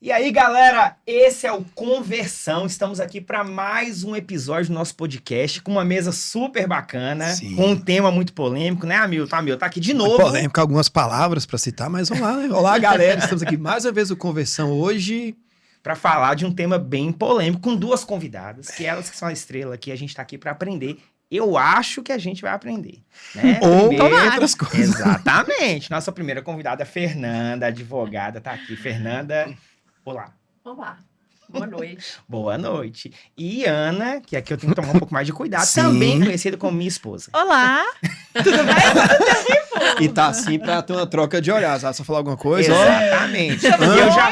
E aí, galera, esse é o Conversão. Estamos aqui para mais um episódio do nosso podcast com uma mesa super bacana, Sim. com um tema muito polêmico, né, Hamilton? Hamilton tá aqui de novo. Polêmico, algumas palavras para citar, mas vamos lá, né? Olá, galera, estamos aqui mais uma vez no Conversão hoje. Para falar de um tema bem polêmico, com duas convidadas, que elas que são a estrela aqui, a gente tá aqui para aprender. Eu acho que a gente vai aprender, né? Ou outras coisas. Exatamente. Nossa primeira convidada, Fernanda, advogada, tá aqui. Fernanda, olá. Olá, boa noite. Boa noite. E Ana, que aqui eu tenho que tomar um pouco mais de cuidado, Sim. também conhecida como minha esposa. Olá, tudo bem? E tá assim pra ter uma troca de olhares. Só falar alguma coisa, Exatamente.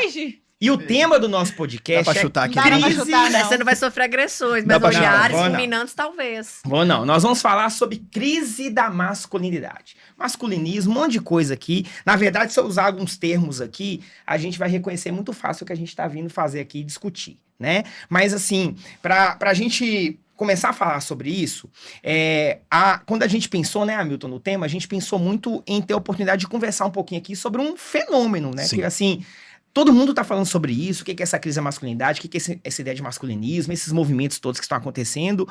Hoje? E o tema do nosso podcast Dá pra chutar aqui, Não dá pra crise... chutar, né? Você não vai sofrer agressões, Dá mas pra chutar. olhares Vou não. fulminantes talvez. Bom, não. Nós vamos falar sobre crise da masculinidade. Masculinismo, um monte de coisa aqui. Na verdade, se eu usar alguns termos aqui, a gente vai reconhecer muito fácil o que a gente tá vindo fazer aqui e discutir, né? Mas, assim, pra gente começar a falar sobre isso, quando a gente pensou, né, Hamilton, no tema, a gente pensou muito em ter a oportunidade de conversar um pouquinho aqui sobre um fenômeno, né? Sim. Que, assim... Todo mundo tá falando sobre isso, o que é essa crise da masculinidade, o que é essa ideia de masculinismo, esses movimentos todos que estão acontecendo.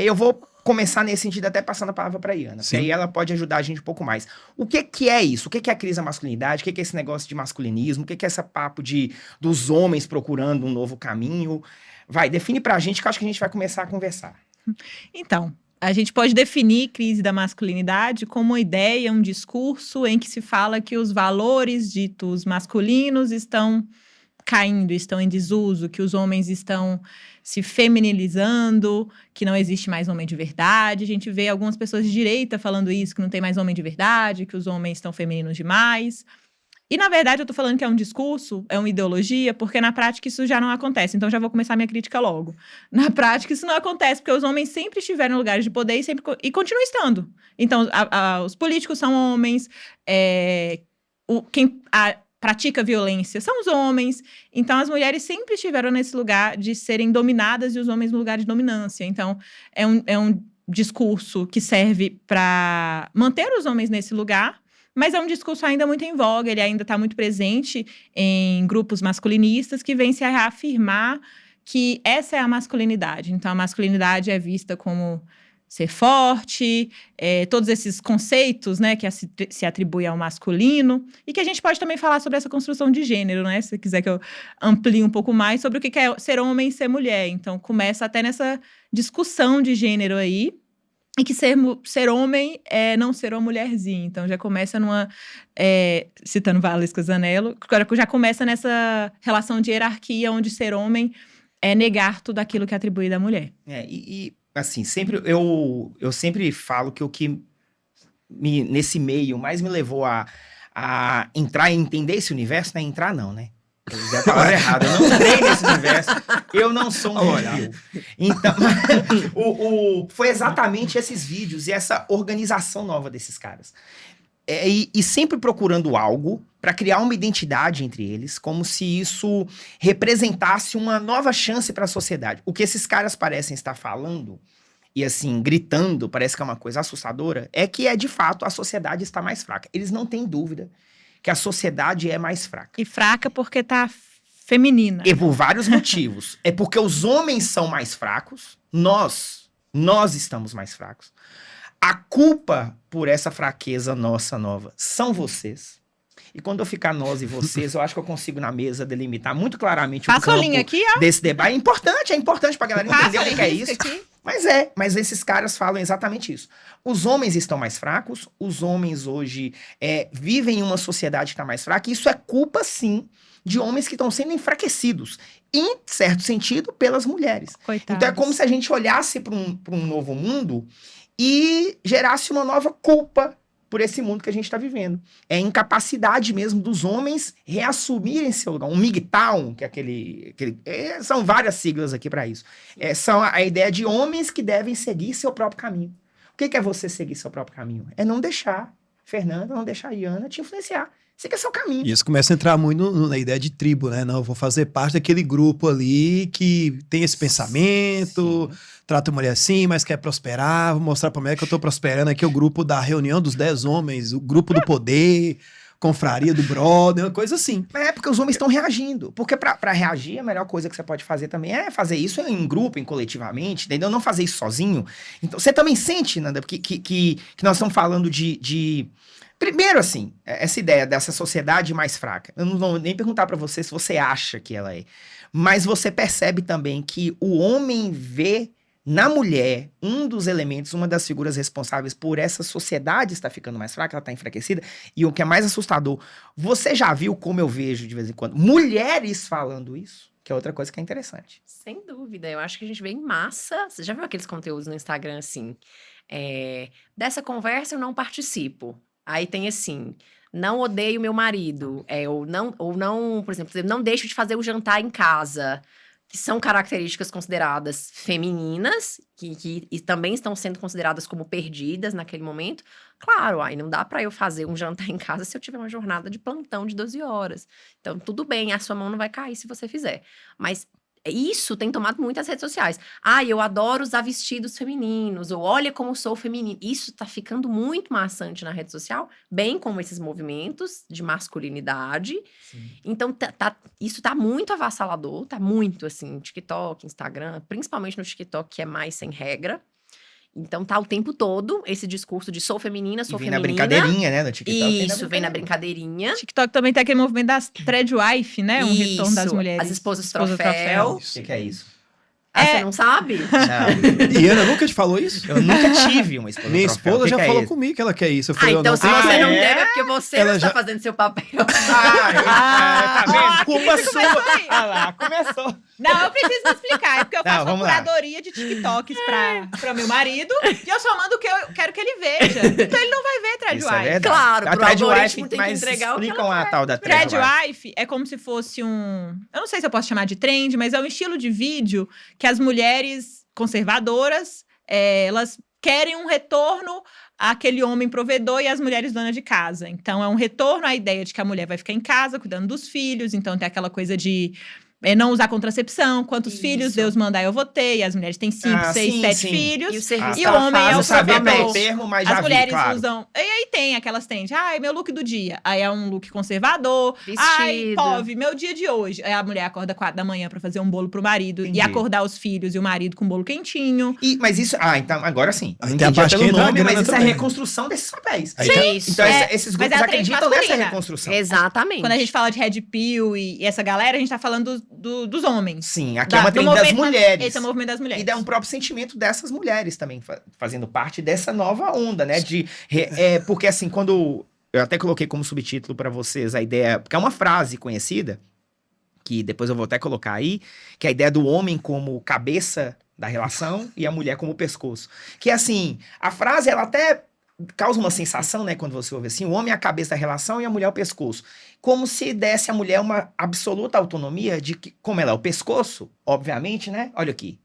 Eu vou começar nesse sentido até passando a palavra para a Iana, porque Sim. aí ela pode ajudar a gente um pouco mais. O que é isso? O que é a crise da masculinidade? O que é esse negócio de masculinismo? O que é esse papo dos homens procurando um novo caminho? Vai, define pra gente que eu acho que a gente vai começar a conversar. Então, a gente pode definir crise da masculinidade como uma ideia, um discurso em que se fala que os valores ditos masculinos estão caindo, estão em desuso, que os homens estão se feminilizando, que não existe mais homem de verdade. A gente vê algumas pessoas de direita falando isso, que não tem mais homem de verdade, que os homens estão femininos demais. E, na verdade, eu tô falando que é um discurso, é uma ideologia, porque na prática isso já não acontece. Então, já vou começar minha crítica logo. Na prática, isso não acontece, porque os homens sempre estiveram em lugares de poder e continuam estando. Então, os políticos são homens, quem pratica violência são os homens. Então, as mulheres sempre estiveram nesse lugar de serem dominadas e os homens no lugar de dominância. Então, é um discurso que serve para manter os homens nesse lugar, mas é um discurso ainda muito em voga, ele ainda está muito presente em grupos masculinistas que vêm se reafirmar que essa é a masculinidade. Então, a masculinidade é vista como ser forte, todos esses conceitos, né, que se atribui ao masculino, e que a gente pode também falar sobre essa construção de gênero, né, se você quiser que eu amplie um pouco mais sobre o que é ser homem e ser mulher. Então, começa até nessa discussão de gênero aí, e que ser homem é não ser uma mulherzinha. Então, já começa citando Valesca Zanello, já começa nessa relação de hierarquia, onde ser homem é negar tudo aquilo que é atribuído à mulher. Assim, eu sempre falo que o que nesse meio mais me levou a entrar e entender esse universo, não é entrar não, né? Eu usei a palavra errada, eu não entrei nesse universo, eu não sou um perfil. Então, foi exatamente esses vídeos e essa organização nova desses caras. E sempre procurando algo para criar uma identidade entre eles, como se isso representasse uma nova chance para a sociedade. O que esses caras parecem estar falando, e assim, gritando, parece que é uma coisa assustadora, é que de fato, a sociedade está mais fraca. Eles não têm dúvida que a sociedade é mais fraca. E fraca porque tá feminina. E por vários motivos. É porque os homens são mais fracos, nós estamos mais fracos. A culpa por essa fraqueza nossa nova são vocês. E quando eu ficar nós e vocês, eu acho que eu consigo na mesa delimitar muito claramente o campo linha aqui, ó. desse debate. É importante pra galera entender o que é isso. Aqui. Mas esses caras falam exatamente isso. Os homens estão mais fracos, os homens hoje vivem em uma sociedade que está mais fraca, e isso é culpa, sim, de homens que estão sendo enfraquecidos, em certo sentido, pelas mulheres. Coitados. Então é como se a gente olhasse para um novo mundo e gerasse uma nova culpa por esse mundo que a gente está vivendo. É a incapacidade mesmo dos homens reassumirem seu lugar. Um MGTOW, que é são várias siglas aqui para isso. São a ideia de homens que devem seguir seu próprio caminho. O que é você seguir seu próprio caminho? É não deixar Fernanda, não deixar a Iana te influenciar. Siga seu caminho. E isso começa a entrar muito na ideia de tribo, né? Não, eu vou fazer parte daquele grupo ali que tem esse pensamento, trata a mulher assim, mas quer prosperar, vou mostrar pra mulher que eu tô prosperando aqui, o grupo da reunião dos 10 homens, o grupo do poder, confraria do brother, uma coisa assim. Mas é porque os homens estão reagindo. Porque pra reagir, a melhor coisa que você pode fazer também é fazer isso em grupo, coletivamente, entendeu? Não fazer isso sozinho. Então, você também sente, Nanda, que nós estamos falando de... Primeiro, assim, essa ideia dessa sociedade mais fraca. Eu não vou nem perguntar pra você se você acha que ela é. Mas você percebe também que o homem vê na mulher um dos elementos, uma das figuras responsáveis por essa sociedade estar ficando mais fraca, ela está enfraquecida. E o que é mais assustador, você já viu como eu vejo de vez em quando mulheres falando isso? Que é outra coisa que é interessante. Sem dúvida, eu acho que a gente vê em massa. Você já viu aqueles conteúdos no Instagram assim? Dessa conversa eu não participo. Aí tem assim, não odeio meu marido. Ou não, por exemplo, não deixo de fazer o jantar em casa. Que são características consideradas femininas, e também estão sendo consideradas como perdidas naquele momento. Claro, aí não dá pra eu fazer um jantar em casa se eu tiver uma jornada de plantão de 12 horas. Então, tudo bem, a sua mão não vai cair se você fizer. Mas isso tem tomado muito as redes sociais. Eu adoro usar vestidos femininos, ou olha como sou feminino. Isso tá ficando muito maçante na rede social, bem como esses movimentos de masculinidade. Sim. Então, isso tá muito avassalador, tá muito, assim, TikTok, Instagram, principalmente no TikTok, que é mais sem regra. Então, tá o tempo todo esse discurso de sou feminina, sou feminina. Vem na brincadeirinha, né, no TikTok. Isso, vem na brincadeirinha. TikTok também tem aquele movimento das thread wife, né? Um retorno das mulheres. As esposas troféu. O que é isso? Você não sabe? Não. E Ana nunca te falou isso? Eu nunca tive uma esposa. Minha esposa já falou comigo que ela quer isso. Eu falei, então se você não deve, é porque você não está já... fazendo seu papel. Tá vendo? Culpa sua. Ah lá, começou. Não, eu preciso me explicar. É porque eu faço uma curadoria de TikToks pra meu marido e eu só mando o que eu quero que ele veja. Então ele não vai ver Thread Wife. Claro, a pro algoritmo tem que entregar o que explicam a tal da Thread Wife é como se fosse um... Eu não sei se eu posso chamar de trend, mas é um estilo de vídeo que as mulheres conservadoras, elas querem um retorno àquele homem provedor e as mulheres donas de casa. Então, é um retorno à ideia de que a mulher vai ficar em casa cuidando dos filhos. Então, tem aquela coisa de não usar contracepção, quantos filhos Deus mandar eu vou ter, e as mulheres têm 5, 6, 7 filhos, e o serviço e o homem é o provedor. Termo, mas as já mulheres claro. usam, e aí tem aquelas tendem, meu look do dia, aí é um look conservador, vestido. POV, meu dia de hoje, aí a mulher acorda 4 da manhã pra fazer um bolo pro marido, e acordar os filhos e o marido com um bolo quentinho. Mas isso, então, agora sim, não entendi pelo nome, mas isso é a reconstrução desses papéis. Isso. Então, esses grupos acreditam nessa reconstrução. Exatamente. Quando a gente fala de Red Pill e essa galera, a gente tá falando dos homens. Sim, aqui é uma trend das mulheres. Esse é o movimento das mulheres. E é um próprio sentimento dessas mulheres também, fazendo parte dessa nova onda, né? Porque assim, quando... Eu até coloquei como subtítulo pra vocês a ideia... Porque é uma frase conhecida, que depois eu vou até colocar aí, que é a ideia do homem como cabeça da relação e a mulher como pescoço. Que assim, a frase, ela até... causa uma sensação, né, quando você ouve assim, o homem é a cabeça da relação e a mulher é o pescoço. Como se desse à mulher uma absoluta autonomia de que, como ela é o pescoço, obviamente, né, olha aqui,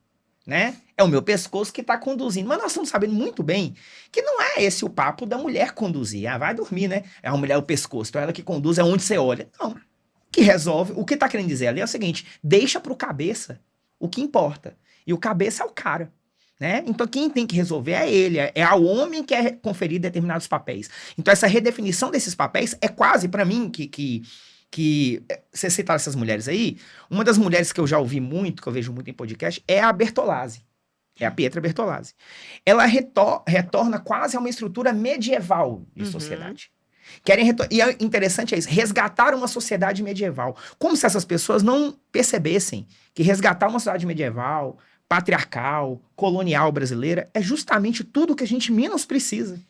né, é o meu pescoço que tá conduzindo. Mas nós estamos sabendo muito bem que não é esse o papo da mulher conduzir. Vai dormir, né, é a mulher o pescoço, então ela que conduz é onde você olha. Não, que resolve, o que tá querendo dizer ali é o seguinte, deixa pro cabeça o que importa. E o cabeça é o cara. Né? Então, quem tem que resolver é ele, é ao homem que é conferir determinados papéis. Então, essa redefinição desses papéis é quase, para mim, que você citar essas mulheres aí, uma das mulheres que eu já ouvi muito, que eu vejo muito em podcast, é a Bertolazzi. É a Pietra Bertolazzi. Ela retorna quase a uma estrutura medieval de sociedade. E é interessante isso, resgatar uma sociedade medieval. Como se essas pessoas não percebessem que resgatar uma sociedade medieval, patriarcal, colonial brasileira, é justamente tudo que a gente menos precisa.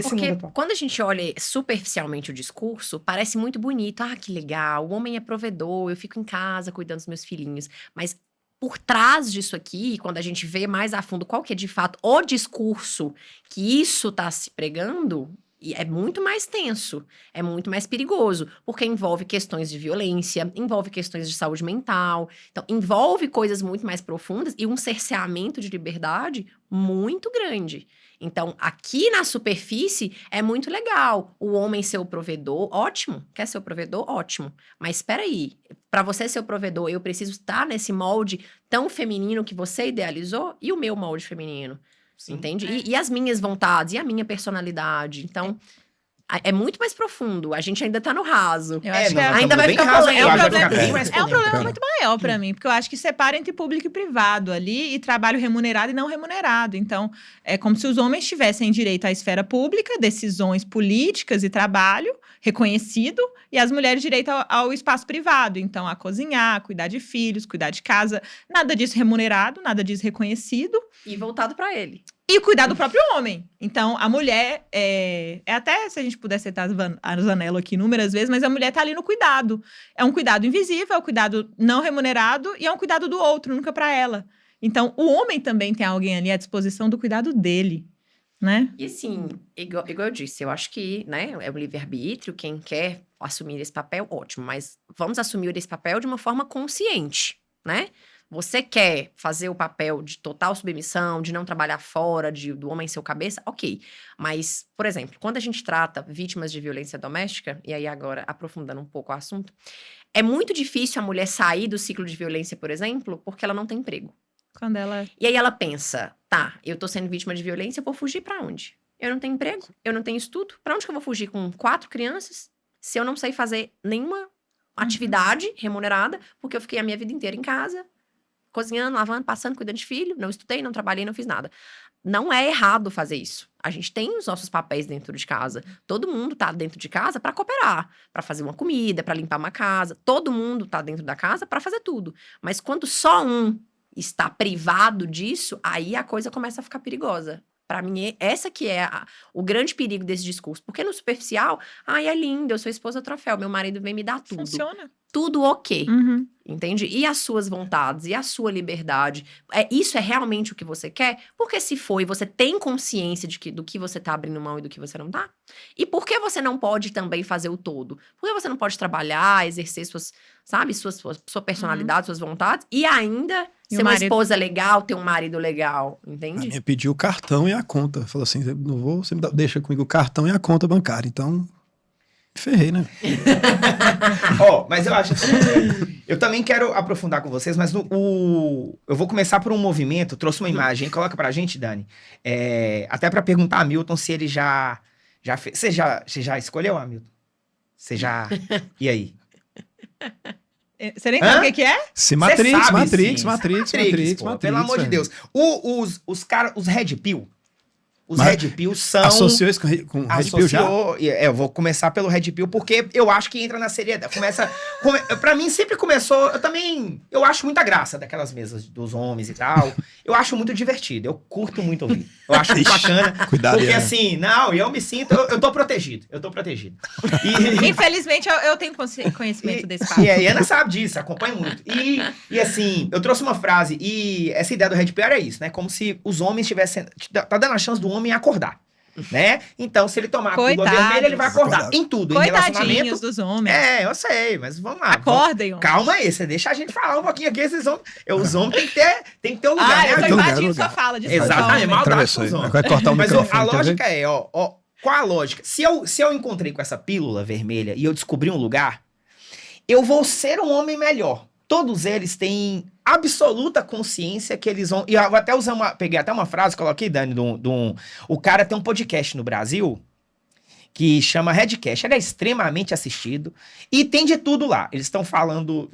Porque quando a gente olha superficialmente o discurso, parece muito bonito. Que legal, o homem é provedor, eu fico em casa cuidando dos meus filhinhos. Mas por trás disso aqui, quando a gente vê mais a fundo qual que é de fato o discurso que isso está se pregando... E é muito mais tenso, é muito mais perigoso, porque envolve questões de violência, envolve questões de saúde mental, então envolve coisas muito mais profundas e um cerceamento de liberdade muito grande. Então, aqui na superfície é muito legal o homem ser o provedor, ótimo, quer ser o provedor, ótimo, mas espera aí, para você ser o provedor, eu preciso estar nesse molde tão feminino que você idealizou e o meu molde feminino. Sim. Entende? E as minhas vontades, e a minha personalidade. Então, É muito mais profundo. A gente ainda tá no raso. Eu acho que ainda vai bem ficar raso, polêmico. eu acho que vai problema- ficar bem mais É um problema polêmico. muito maior pra mim, porque eu acho que separa entre público e privado ali, e trabalho remunerado e não remunerado. Então, é como se os homens tivessem direito à esfera pública, decisões políticas e trabalho reconhecido, e as mulheres direito ao espaço privado. Então, a cozinhar, cuidar de filhos, cuidar de casa. Nada disso remunerado, nada disso reconhecido. E voltado pra ele. E cuidar do próprio homem. Então, a mulher, até se a gente puder citar a Zanello aqui inúmeras vezes, mas a mulher tá ali no cuidado. É um cuidado invisível, é um cuidado não remunerado e é um cuidado do outro, nunca pra ela. Então, o homem também tem alguém ali à disposição do cuidado dele, né? E assim, igual eu disse, eu acho que, né, é o livre-arbítrio, quem quer assumir esse papel, ótimo, mas vamos assumir esse papel de uma forma consciente, né? Você quer fazer o papel de total submissão, de não trabalhar fora, do homem ser o cabeça, ok. Mas, por exemplo, quando a gente trata vítimas de violência doméstica, e aí agora aprofundando um pouco o assunto, é muito difícil a mulher sair do ciclo de violência, por exemplo, porque ela não tem emprego. Quando ela... E aí ela pensa, tá, eu tô sendo vítima de violência, eu vou fugir pra onde? Eu não tenho emprego, eu não tenho estudo, pra onde que eu vou fugir com 4 crianças, se eu não sei fazer nenhuma atividade remunerada, porque eu fiquei a minha vida inteira em casa, cozinhando, lavando, passando, cuidando de filho, não estudei, não trabalhei, não fiz nada. Não é errado fazer isso. A gente tem os nossos papéis dentro de casa. Todo mundo tá dentro de casa para cooperar, para fazer uma comida, para limpar uma casa. Todo mundo tá dentro da casa para fazer tudo. Mas quando só um está privado disso, aí a coisa começa a ficar perigosa. Para mim, essa que é o grande perigo desse discurso. Porque no superficial, é lindo, eu sou esposa troféu, meu marido vem me dar tudo. Funciona. Tudo ok. Uhum. Entende? E as suas vontades, e a sua liberdade. Isso é realmente o que você quer? Porque se foi, você tem consciência do que você tá abrindo mão e do que você não tá? E por que você não pode também fazer o todo? Por que você não pode trabalhar, exercer sua personalidade, suas vontades, e ainda E ser o uma marido? esposa legal, ter um marido legal, A entende? minha pediu o cartão e a conta. Falou assim, não vou, você deixa comigo o cartão e a conta bancária. Então, me ferrei, né? Mas eu acho assim, eu também quero aprofundar com vocês, mas eu vou começar por um movimento, trouxe uma imagem, coloca pra gente, Dani, até pra perguntar a Milton se ele já fez. Você já escolheu, Hamilton? Você já... E aí? Você nem sabe o que é? Matrix, Cê Matrix, sabe, sim. Pô, pelo amor de Deus. Os caras, os Red Pill, Red Pill são... Associou isso com Red Pill já? Eu vou começar pelo Red Pill, porque eu acho que entra na seriedade. Pra mim, sempre começou... Eu acho muita graça daquelas mesas dos homens e tal. Eu acho muito divertido. Eu curto muito ouvir. Eu acho muito bacana. Cuidado porque aí, né? assim, eu me sinto... Eu tô protegido. Infelizmente, eu tenho conhecimento desse papo. E a Ana sabe disso, acompanha muito. E assim, eu trouxe uma frase, e essa ideia do Red Pill era isso, né? Como se os homens tivessem... Tá dando a chance do homem acordar, né? Então, se ele tomar a pílula Coitados. vermelha, ele vai acordar em tudo, em relacionamento. Coitadinhos dos homens. Eu sei, mas vamos lá. Acordem, homens. Calma aí, você deixa a gente falar um pouquinho aqui, os homens tem que ter um lugar, Eu né? tô lugar, invadindo lugar. sua fala. Exatamente, maldade Atravessou com os aí. homens. Vai cortar o Mas microfone. a quer ver? lógica é, qual a lógica? Se eu encontrei com essa pílula vermelha e eu descobri um lugar, eu vou ser um homem melhor. Todos eles têm absoluta consciência que eles vão... E eu vou até peguei até uma frase, coloquei, Dani, o cara tem um podcast no Brasil que chama Redcast. Ele é extremamente assistido e tem de tudo lá. Eles estão falando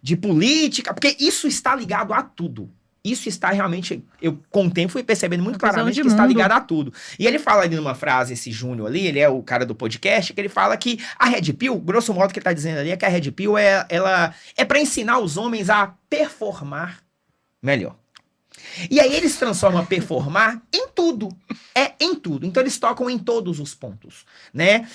de política, porque isso está ligado a tudo. Isso está realmente... Eu, com o tempo, fui percebendo muito claramente que está ligado a tudo. E ele fala ali numa frase, esse Júnior ali, ele é o cara do podcast, que ele fala que a Red Pill, grosso modo, o que ele está dizendo ali é que a Red Pill ela é para ensinar os homens a performar melhor. E aí eles transformam performar em tudo. Em tudo. Então eles tocam em todos os pontos, né?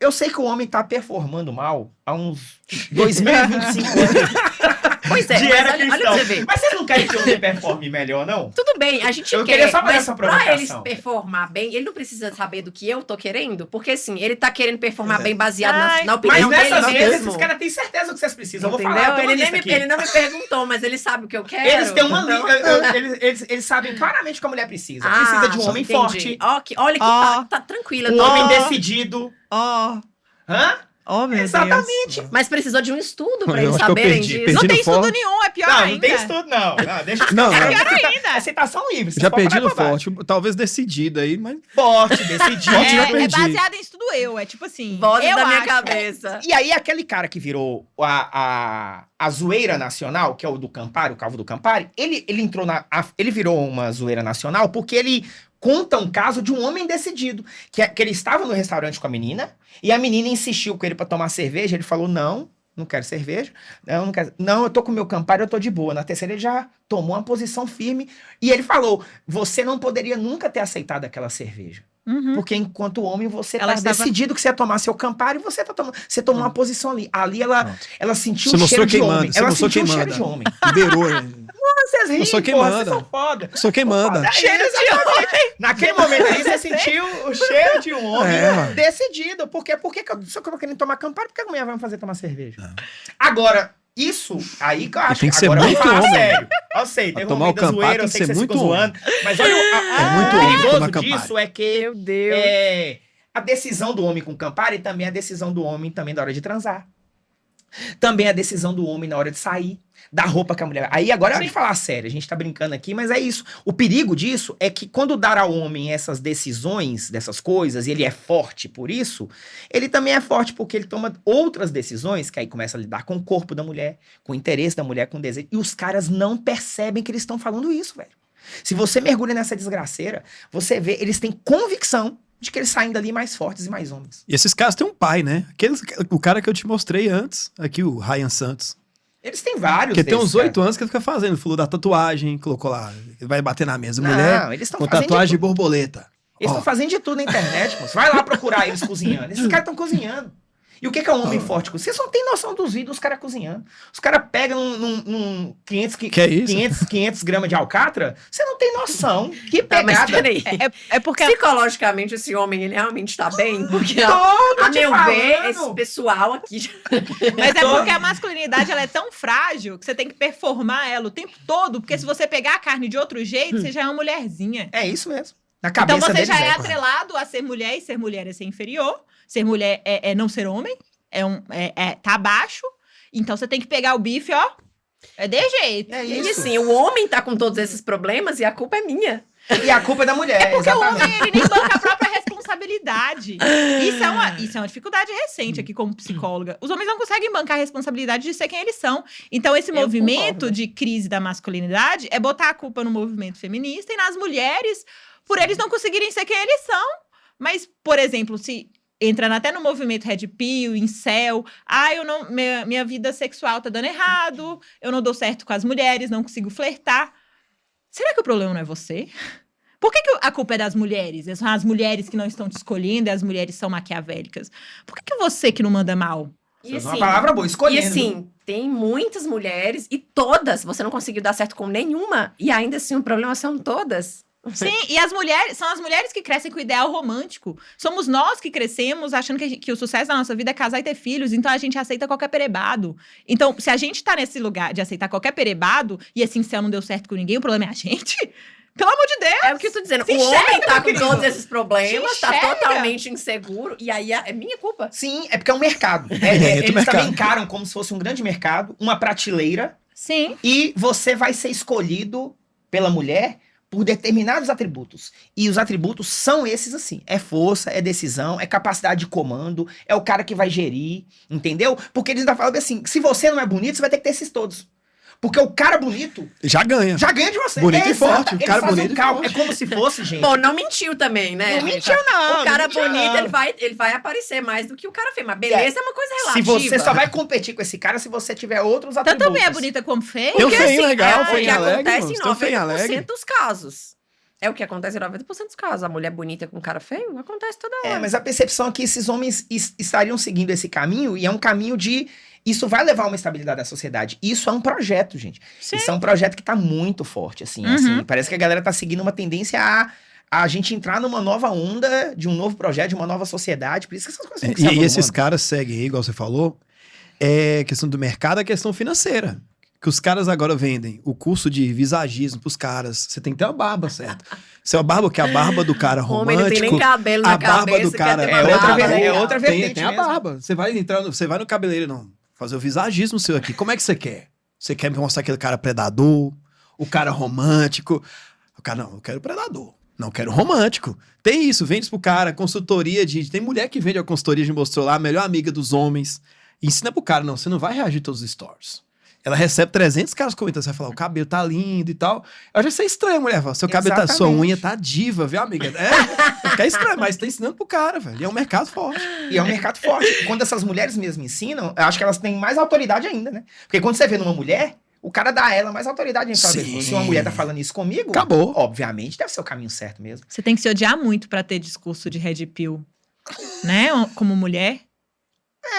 Eu sei que o homem tá performando mal há uns 2025 anos. Pois é, de mas era olha cristão. pra você ver. Mas vocês não querem que o homem performe melhor, não? Tudo bem, a gente Eu quer, queria só fazer mas essa pra provocação. ele performar bem, ele não precisa saber do que eu tô querendo, porque assim, ele tá querendo performar bem baseado na Mas opinião dele nessas vezes, mesmo. esses caras têm certeza do que vocês precisam. Eu vou Entendeu? falar, eu tenho uma Ele, lista aqui. ele não me perguntou, mas ele sabe o que eu quero. Eles têm uma então- lista. Eles sabem claramente o que a mulher precisa. Precisa de um homem entendi. forte, Olha que tá tranquila. um homem decidido. Ó, Hã? Oh, meu Exatamente. Deus. Mas precisou de um estudo pra Eu eles acho que eu saberem perdi. disso. Perdi Não no tem estudo forte. nenhum, é pior Não, ainda. não tem estudo, não. Não, deixa eu Não, é, pior ainda. é citação livre. Já perdi no forte. forte. Talvez decidido aí, mas... Forte, decidido. Forte já É perdi. baseado em estudo eu. É tipo assim. Vozes eu da minha acho. cabeça. E aí, aquele cara que virou a zoeira nacional, que é o do Campari, o Calvo do Campari, ele entrou ele virou uma zoeira nacional porque ele conta um caso de um homem decidido, que ele estava no restaurante com a menina, e a menina insistiu com ele pra tomar cerveja, ele falou, não quero cerveja, não quero, não, eu tô com o meu Campari, eu tô de boa. Na terceira ele já tomou uma posição firme, e ele falou, você não poderia nunca ter aceitado aquela cerveja. Uhum. Porque enquanto homem, você Ela tá estava- decidido que você ia tomar seu Campari, você tá tomando. Você tomou uma posição ali. Ali ela sentiu Você o mostrou cheiro de quem homem. manda, você Ela mostrou sentiu o quem cheiro manda. de homem. Liberou, né? Vocês riem, Eu sou quem porra, manda. vocês são foda. Sou quem manda. É, exatamente. Naquele momento aí, você sentiu o cheiro de um homem É. decidido. Por quê? Por que se eu tô querendo tomar Campari, por que a mulher vai me fazer tomar cerveja? Agora, isso aí que eu acho tem que ser agora muito eu vou falar homem. sério. Eu sei, Pra teve um tomar momento o da Campari zoeira, tem eu sei que que ser vocês ficam muito zoando. Mas olha, É muito o homem perigoso tomar Campari. disso é que Meu Deus. a decisão do homem com Campari também é a decisão do homem também na hora de transar. Também é a decisão do homem na hora de sair, da roupa que a mulher... Aí agora é hora de falar sério, a gente tá brincando aqui, mas é isso. O perigo disso é que quando dar ao homem essas decisões, dessas coisas, e ele é forte por isso, ele também é forte porque ele toma outras decisões, que aí começa a lidar com o corpo da mulher, com o interesse da mulher, com o desejo, e os caras não percebem que eles estão falando isso, velho. Se você mergulha nessa desgraceira, você vê, eles têm convicção de que eles saem dali mais fortes e mais homens. E esses caras têm um pai, né? O cara que eu te mostrei antes, aqui, o Ryan Santos. Eles têm vários Que tem desses, uns 8 anos que ele fica fazendo. Ele falou da tatuagem, colocou lá. Ele vai bater na mesa. Não, Mulher eles estão com fazendo tatuagem de de borboleta. Eles Ó, estão fazendo de tudo na internet, moço. Vai lá procurar eles cozinhando. Esses caras estão cozinhando. E o que é um homem forte? Vocês não têm noção dos vídeos dos caras cozinhando. Os caras pegam num 500, Que é isso? 500 gramas de alcatra, você não tem noção. Que Tá, mas pegada. peraí. É porque Psicologicamente, esse homem, ele realmente tá bem? Porque, Tô a te meu ver, falando. esse pessoal aqui... Mas é porque a masculinidade ela é tão frágil que você tem que performar ela o tempo todo, porque se você pegar a carne de outro jeito, você já é uma mulherzinha. É isso mesmo. Na cabeça Então você deles já é é. atrelado a ser mulher, e ser mulher é ser inferior. Ser mulher é não ser homem, tá abaixo. Então você tem que pegar o bife, ó. É de jeito. É E isso. assim, o homem tá com todos esses problemas e a culpa é minha. E a culpa é da mulher. Porque o exatamente. homem, ele nem banca a própria responsabilidade. Isso é uma dificuldade recente aqui como psicóloga. Os homens não conseguem bancar a responsabilidade de ser quem eles são. Então, esse Eu movimento concordo. de crise da masculinidade é botar a culpa no movimento feminista e nas mulheres por eles não conseguirem ser quem eles são. Mas, por exemplo, se entrando até no movimento Red Pill, incel, minha vida sexual tá dando errado, eu não dou certo com as mulheres, não consigo flertar. Será que o problema não é você? Por que a culpa é das mulheres? São as mulheres que não estão te escolhendo e as mulheres são maquiavélicas. Por que você que não manda mal? E Isso é assim, uma palavra boa, e escolhendo. assim, tem muitas mulheres e todas, você não conseguiu dar certo com nenhuma. E ainda assim, o problema são todas. Sim, e as mulheres, são as mulheres que crescem com o ideal romântico. Somos nós que crescemos achando que o sucesso da nossa vida é casar e ter filhos, então a gente aceita qualquer perebado. Então, se a gente tá nesse lugar de aceitar qualquer perebado, e esse incel não deu certo com ninguém, o problema é a gente? Pelo amor de Deus! É o que eu tô dizendo. Se O enxerga, homem tá meu com querido. todos esses problemas, Se tá enxerga. totalmente inseguro. E aí é minha culpa. Sim, é porque é um mercado. Entra Eles o mercado. também encaram como se fosse um grande mercado, uma prateleira, Sim. e você vai ser escolhido pela mulher por determinados atributos. E os atributos são esses assim. É força, é decisão, é capacidade de comando, é o cara que vai gerir, entendeu? Porque eles ainda falam assim, se você não é bonito, você vai ter que ter esses todos. Porque o cara bonito Já ganha. já ganha de você. Bonito e Exato. forte, o Eles cara fazem bonito um e cálculo. forte. É como se fosse, gente. Bom, não mentiu também, né? Não mentiu, não. O cara não mentiu, bonito, não. ele vai aparecer mais do que o cara feio. Mas beleza é uma coisa Se relativa. você só vai competir com esse cara se você tiver outros Tanto atributos. também é bonita como feia. Tem um Porque, feinho assim, legal, é o que feinho alegre, acontece moço. em Tem um feinho 90% alegre. dos casos. É o que acontece em 90% dos casos. A mulher bonita com cara feio acontece toda hora. É, mas a percepção é que esses homens estariam seguindo esse caminho, e é um caminho de... Isso vai levar a uma estabilidade da sociedade. Isso é um projeto, gente. Sim. Isso é um projeto que tá muito forte, assim. Uhum. Assim, parece que a galera tá seguindo uma tendência a gente entrar numa nova onda, de um novo projeto, de uma nova sociedade. Por isso que essas coisas têm que ser E esses mundo. caras seguem aí, igual você falou, é questão do mercado, a questão financeira. que os caras agora vendem o curso de visagismo pros caras. Você tem que ter uma barba, certo? Se é uma barba que é a barba do cara O homem não tem nem romântico, cabelo na a barba cabeça, do cara quer ter uma é outra barba vez- é legal. outra vertente tem a mesmo. barba. Você vai no cabeleireiro, não. Fazer o visagismo seu aqui. Como é que você quer? Você quer me mostrar aquele cara predador? O cara romântico? O cara, não, eu quero predador. Não, eu quero romântico. Tem isso, vende pro cara, consultoria de... Tem mulher que vende a consultoria, a gente mostrou lá, a melhor amiga dos homens. E ensina pro cara, não, você não vai reagir todos os stories. Ela recebe 300 caras comentando, você vai falar, o cabelo tá lindo e tal. Eu já sei estranho, a mulher fala, seu cabelo tá, sua Exatamente. unha tá diva, viu, amiga? É estranho, mas tá ensinando pro cara, velho. E é um mercado forte. E é um mercado forte. Quando essas mulheres mesmo ensinam, eu acho que elas têm mais autoridade ainda, né? Porque quando você vê numa mulher, o cara dá a ela mais autoridade. Sim. Se uma mulher tá falando isso comigo, Acabou. obviamente deve ser o caminho certo mesmo. Você tem que se odiar muito pra ter discurso de red pill, né? Como mulher.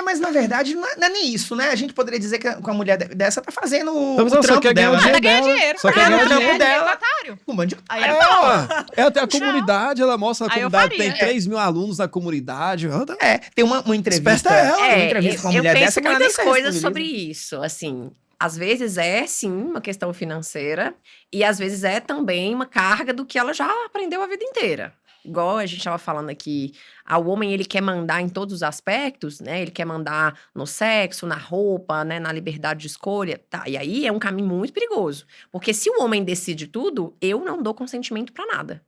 Mas na verdade não é nem isso, né? A gente poderia dizer que a mulher dessa tá fazendo Mas o ela só trampo quer ganhar dela, o né? Ela ganha dela. dinheiro. Só quer ganhar ela o ganha trampo dinheiro, dela. otário. Um bando de Aí otário. Ela tem a comunidade, ela mostra a Aí eu comunidade, tem faria. 3 mil alunos na comunidade. Ela tá- Tem uma entrevista. Esperta ela. Uma entrevista com uma eu mulher penso dessa que ela muitas nem se coisas responsabiliza. sobre isso, assim. Às vezes é, sim, uma questão financeira e às vezes é também uma carga do que ela já aprendeu a vida inteira. Igual a gente estava falando aqui, o homem ele quer mandar em todos os aspectos, né? Ele quer mandar no sexo, na roupa, né? Na liberdade de escolha. Tá, e aí é um caminho muito perigoso. Porque se o homem decide tudo, eu não dou consentimento para nada.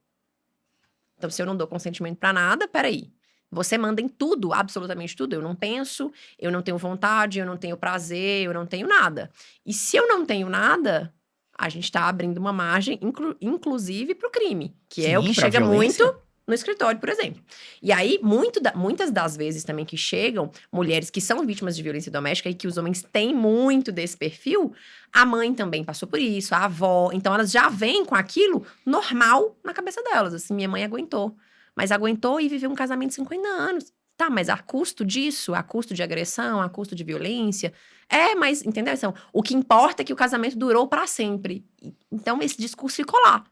Então, se eu não dou consentimento para nada, peraí. Você manda em tudo, absolutamente tudo. Eu não penso, eu não tenho vontade, eu não tenho prazer, eu não tenho nada. E se eu não tenho nada, a gente está abrindo uma margem, inclusive, para o crime, que é o Sim, que pra chega violência. muito no escritório, por exemplo. E aí, muitas das vezes também que chegam mulheres que são vítimas de violência doméstica e que os homens têm muito desse perfil, a mãe também passou por isso, a avó. Então, elas já vêm com aquilo normal na cabeça delas. Assim, minha mãe aguentou. Mas aguentou e viveu um casamento de 50 anos. Tá, mas a custo disso, a custo de agressão, a custo de violência. Mas, entendeu? Então, o que importa é que o casamento durou para sempre. Então, esse discurso ficou lá.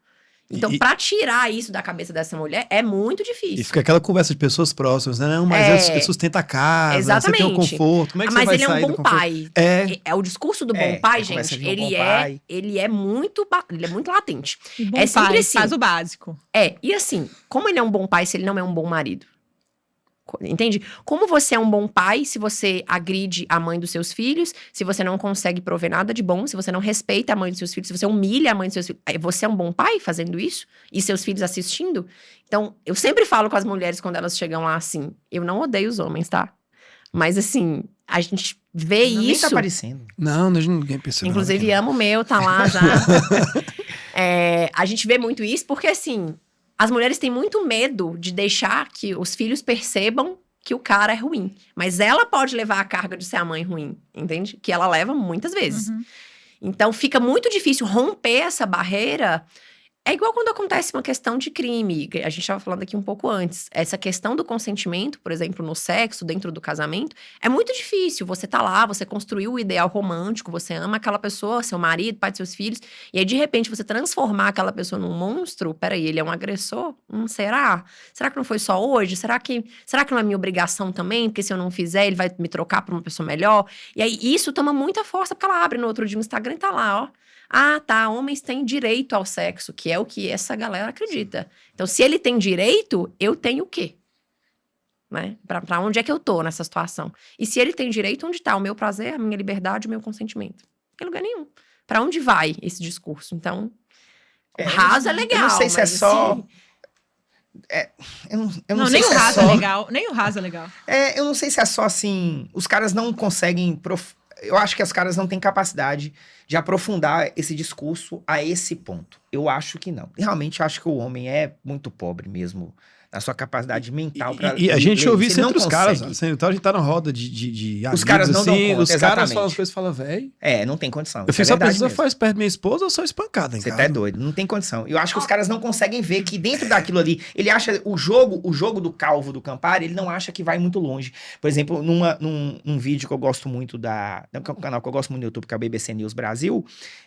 Então, pra tirar isso da cabeça dessa mulher, é muito E difícil. fica aquela conversa de pessoas próximas, né? Não, mas ele sustenta a casa, você tem o Exatamente. conforto. Como é que Mas você vai ele é sair um do bom conforto? pai. É. O discurso do É, bom pai, começa gente, a vir um bom pai. ele é muito latente. E bom É sempre pai, assim. faz o básico. E assim, como ele é um bom pai se ele não é um bom marido? Entende? Como você é um bom pai se você agride a mãe dos seus filhos, se você não consegue prover nada de bom, se você não respeita a mãe dos seus filhos, se você humilha a mãe dos seus filhos. Você é um bom pai fazendo isso? E seus filhos assistindo? Então, eu sempre falo com as mulheres quando elas chegam lá assim, eu não odeio os homens, tá? Mas assim, a gente vê Nem isso... tá aparecendo. Não, ninguém percebeu. Inclusive, amo o meu, tá lá já. A gente vê muito isso porque, assim, as mulheres têm muito medo de deixar que os filhos percebam que o cara é ruim. Mas ela pode levar a carga de ser a mãe ruim, entende? Que ela leva muitas vezes. Uhum. Então, fica muito difícil romper essa barreira. É igual quando acontece uma questão de crime, a gente estava falando aqui um pouco antes. Essa questão do consentimento, por exemplo, no sexo, dentro do casamento, é muito difícil. Você tá lá, você construiu o ideal romântico, você ama aquela pessoa, seu marido, pai de seus filhos, e aí, de repente, você transformar aquela pessoa num monstro, peraí, ele é um agressor? Será? Será que não foi só hoje? Será que não é minha obrigação também? Porque se eu não fizer, ele vai me trocar por uma pessoa melhor? E aí, isso toma muita força, porque ela abre no outro dia no Instagram e tá lá, ó. Tá, homens têm direito ao sexo, que é o que essa galera acredita. Então, se ele tem direito, eu tenho o quê? Né? Pra onde é que eu tô nessa situação? E se ele tem direito, onde tá o meu prazer, a minha liberdade, o meu consentimento? Em lugar nenhum. Pra onde vai esse discurso? Então, o raso é legal. Eu não sei se é mas só... assim, Eu não sei nem se o raso é é só... legal. Nem o raso é legal. Eu não sei se é só assim... Os caras não conseguem... Eu acho que os caras não têm capacidade de aprofundar esse discurso a esse ponto. Eu acho que não. Realmente, eu acho que o homem é muito pobre mesmo na sua capacidade mental pra E a gente ler ouve isso Ele não entre os caras. consegue. Assim, então a gente tá na roda de Os amigos, caras não dão assim, conta, os caras exatamente. falam as coisas e falam, velho. Não tem condição. Eu Isso fiz é só verdade precisa mesmo. faz perto da minha esposa ou sou espancada em Você casa. tá doido, não tem condição. Eu acho que os caras não conseguem ver que dentro daquilo ali, ele acha o jogo do Calvo do Campari, ele não acha que vai muito longe. Por exemplo, num vídeo que eu gosto muito que é um canal que eu gosto muito no YouTube, que é o BBC News Brasil,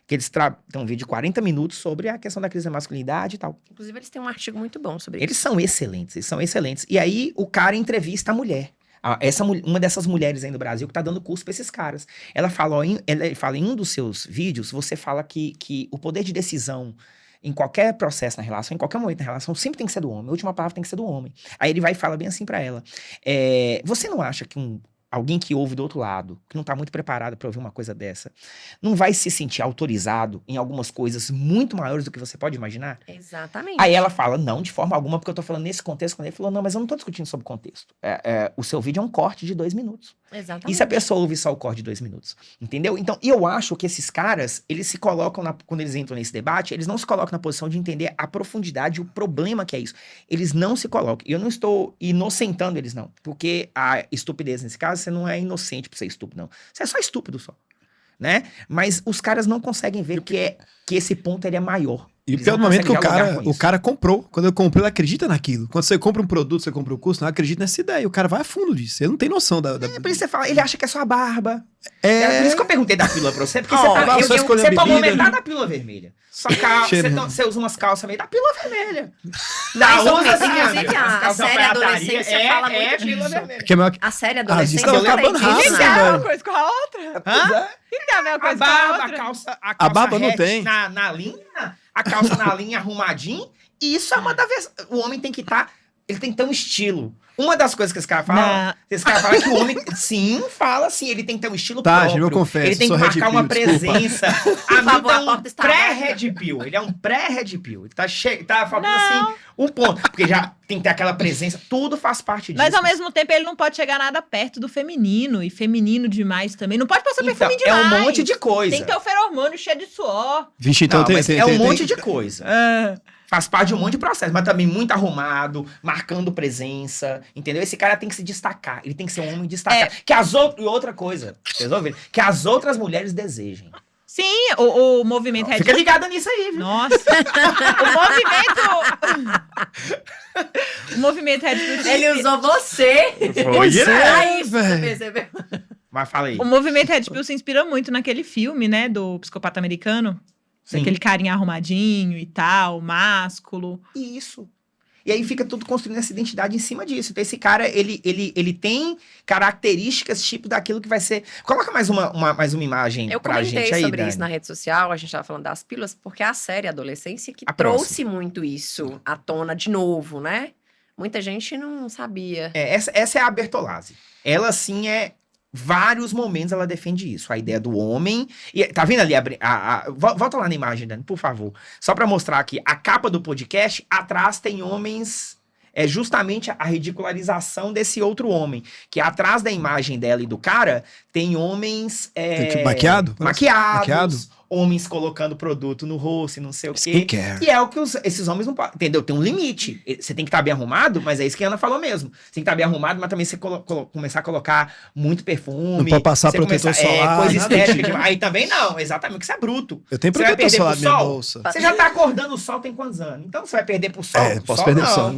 que eles tem um vídeo de 40 minutos sobre a questão da crise da masculinidade e tal. inclusive, eles têm um artigo muito bom sobre Eles isso. são excelentes, eles são excelentes. E aí o cara entrevista a mulher. Uma dessas mulheres aí no Brasil que tá dando curso pra esses caras. Ela fala, ela fala em um dos seus vídeos, você fala que o poder de decisão em qualquer processo na relação, em qualquer momento na relação, sempre tem que ser do homem. A última palavra tem que ser do homem. Aí ele vai e fala bem assim pra ela. Você não acha que alguém que ouve do outro lado, que não tá muito preparado pra ouvir uma coisa dessa, não vai se sentir autorizado em algumas coisas muito maiores do que você pode imaginar? Exatamente. Aí ela fala, não, de forma alguma, porque eu tô falando nesse contexto. Quando ele falou, não, mas eu não tô discutindo sobre o contexto. O seu vídeo é um corte de 2 minutos. Exatamente. E se a pessoa ouve só o corte de 2 minutos? Entendeu? Então, eu acho que esses caras, eles se colocam, quando eles entram nesse debate, eles não se colocam na posição de entender a profundidade, o problema que é isso. Eles não se colocam. E eu não estou inocentando eles, não. Porque a estupidez, nesse caso, você não é inocente por ser estúpido, não. Você é só estúpido só. Né? Mas os caras não conseguem ver que esse ponto ele é maior. E Eles pelo não momento que conseguem dialogar com o isso. cara comprou. Quando ele comprou, ele acredita naquilo. Quando você compra um produto, você compra um curso, não acredita nessa ideia. O cara vai a fundo disso. Ele não tem noção da... Por isso você fala, ele acha que é só a barba. É. Por isso que eu perguntei da pílula pra você, porque Ó, você, escolheu você tomou bebida. metade da pílula vermelha. Sua você usa umas calças meio da pílula vermelha. Mais ou usa menos. assim, Inclusive, as a calças série alfaiataria Adolescência fala muito pílula disso. vermelha. Que é maior... A série Ah, Adolescência isso tá acabando fala rápido, disso, Tem né? velho. uma coisa com a outra? Hã? Tem a ver uma A coisa com a barba, a outra? calça A barba não rete tem. na linha, a calça na linha arrumadinho. E isso é uma da vez. O homem tem que estar. Ele tem que ter um estilo. Uma das coisas que esse cara fala, que o homem, sim, fala assim, ele tem que ter um estilo Tá, próprio. gente, eu confesso, ele tem que sou marcar Red uma Pill, desculpa. presença. Por favor, é a um porta está pré-Red Pill. Ele é um pré-Red Pill. Ele tá falando assim, um ponto. Porque já tem que ter aquela presença. Tudo faz parte disso. Mas ao mesmo tempo ele não pode chegar nada perto do feminino. E feminino demais também. Não pode passar Então, perfume é demais. um monte de coisa. Tem que ter o feromônio cheio de suor. Vixe, então Não, tem... mas tem- é um tem- monte tem- de coisa. Ah, Faz parte de um monte de processo, mas também muito arrumado, marcando presença, entendeu? Esse cara tem que se destacar, ele tem que ser um homem destacado. E outra coisa, vocês ouviram? Que as outras mulheres desejem. sim, o movimento Red Fica ligada nisso aí, viu? Nossa. O movimento Red Pill. Ele usou você. Pois é, Pra isso, você velho. percebeu? Mas fala aí. O movimento Red Pill se inspira muito naquele filme, né? Do psicopata americano. Sim. Aquele carinha arrumadinho e tal, másculo. Isso. E aí fica tudo construindo essa identidade em cima disso. Então esse cara, ele tem características tipo daquilo que vai ser... Coloca mais uma imagem Eu pra gente comentei aí, sobre Dani. isso na rede social, a gente tava falando das pílulas, porque a série Adolescência que A trouxe muito isso à tona de novo, né? Muita gente não sabia. Essa é a Bertolazzi. Ela, sim, vários momentos ela defende isso. A ideia do homem... E, tá vendo ali? Volta lá na imagem, Dani, por favor. Só pra mostrar aqui. A capa do podcast, atrás tem homens... É justamente a ridicularização desse outro homem. Que atrás da imagem dela e do cara, tem homens... Tipo, maquiado? Maquiados. Homens colocando produto no rosto e não sei o quê. Skincare. E é o que esses homens não podem. Entendeu? Tem um limite. Você tem que estar bem arrumado, mas é isso que a Ana falou mesmo. Você tem que estar bem arrumado, mas também você começar a colocar muito perfume. Não pode passar você protetor solar, coisa nada estética. disso. Aí também não, exatamente, porque você é bruto. Eu tenho Você vai protetor perder solar pro na minha sol? bolsa. Você já tá acordando o sol tem quantos anos? Então você vai perder pro sol? Posso Sol, perder o não. sol.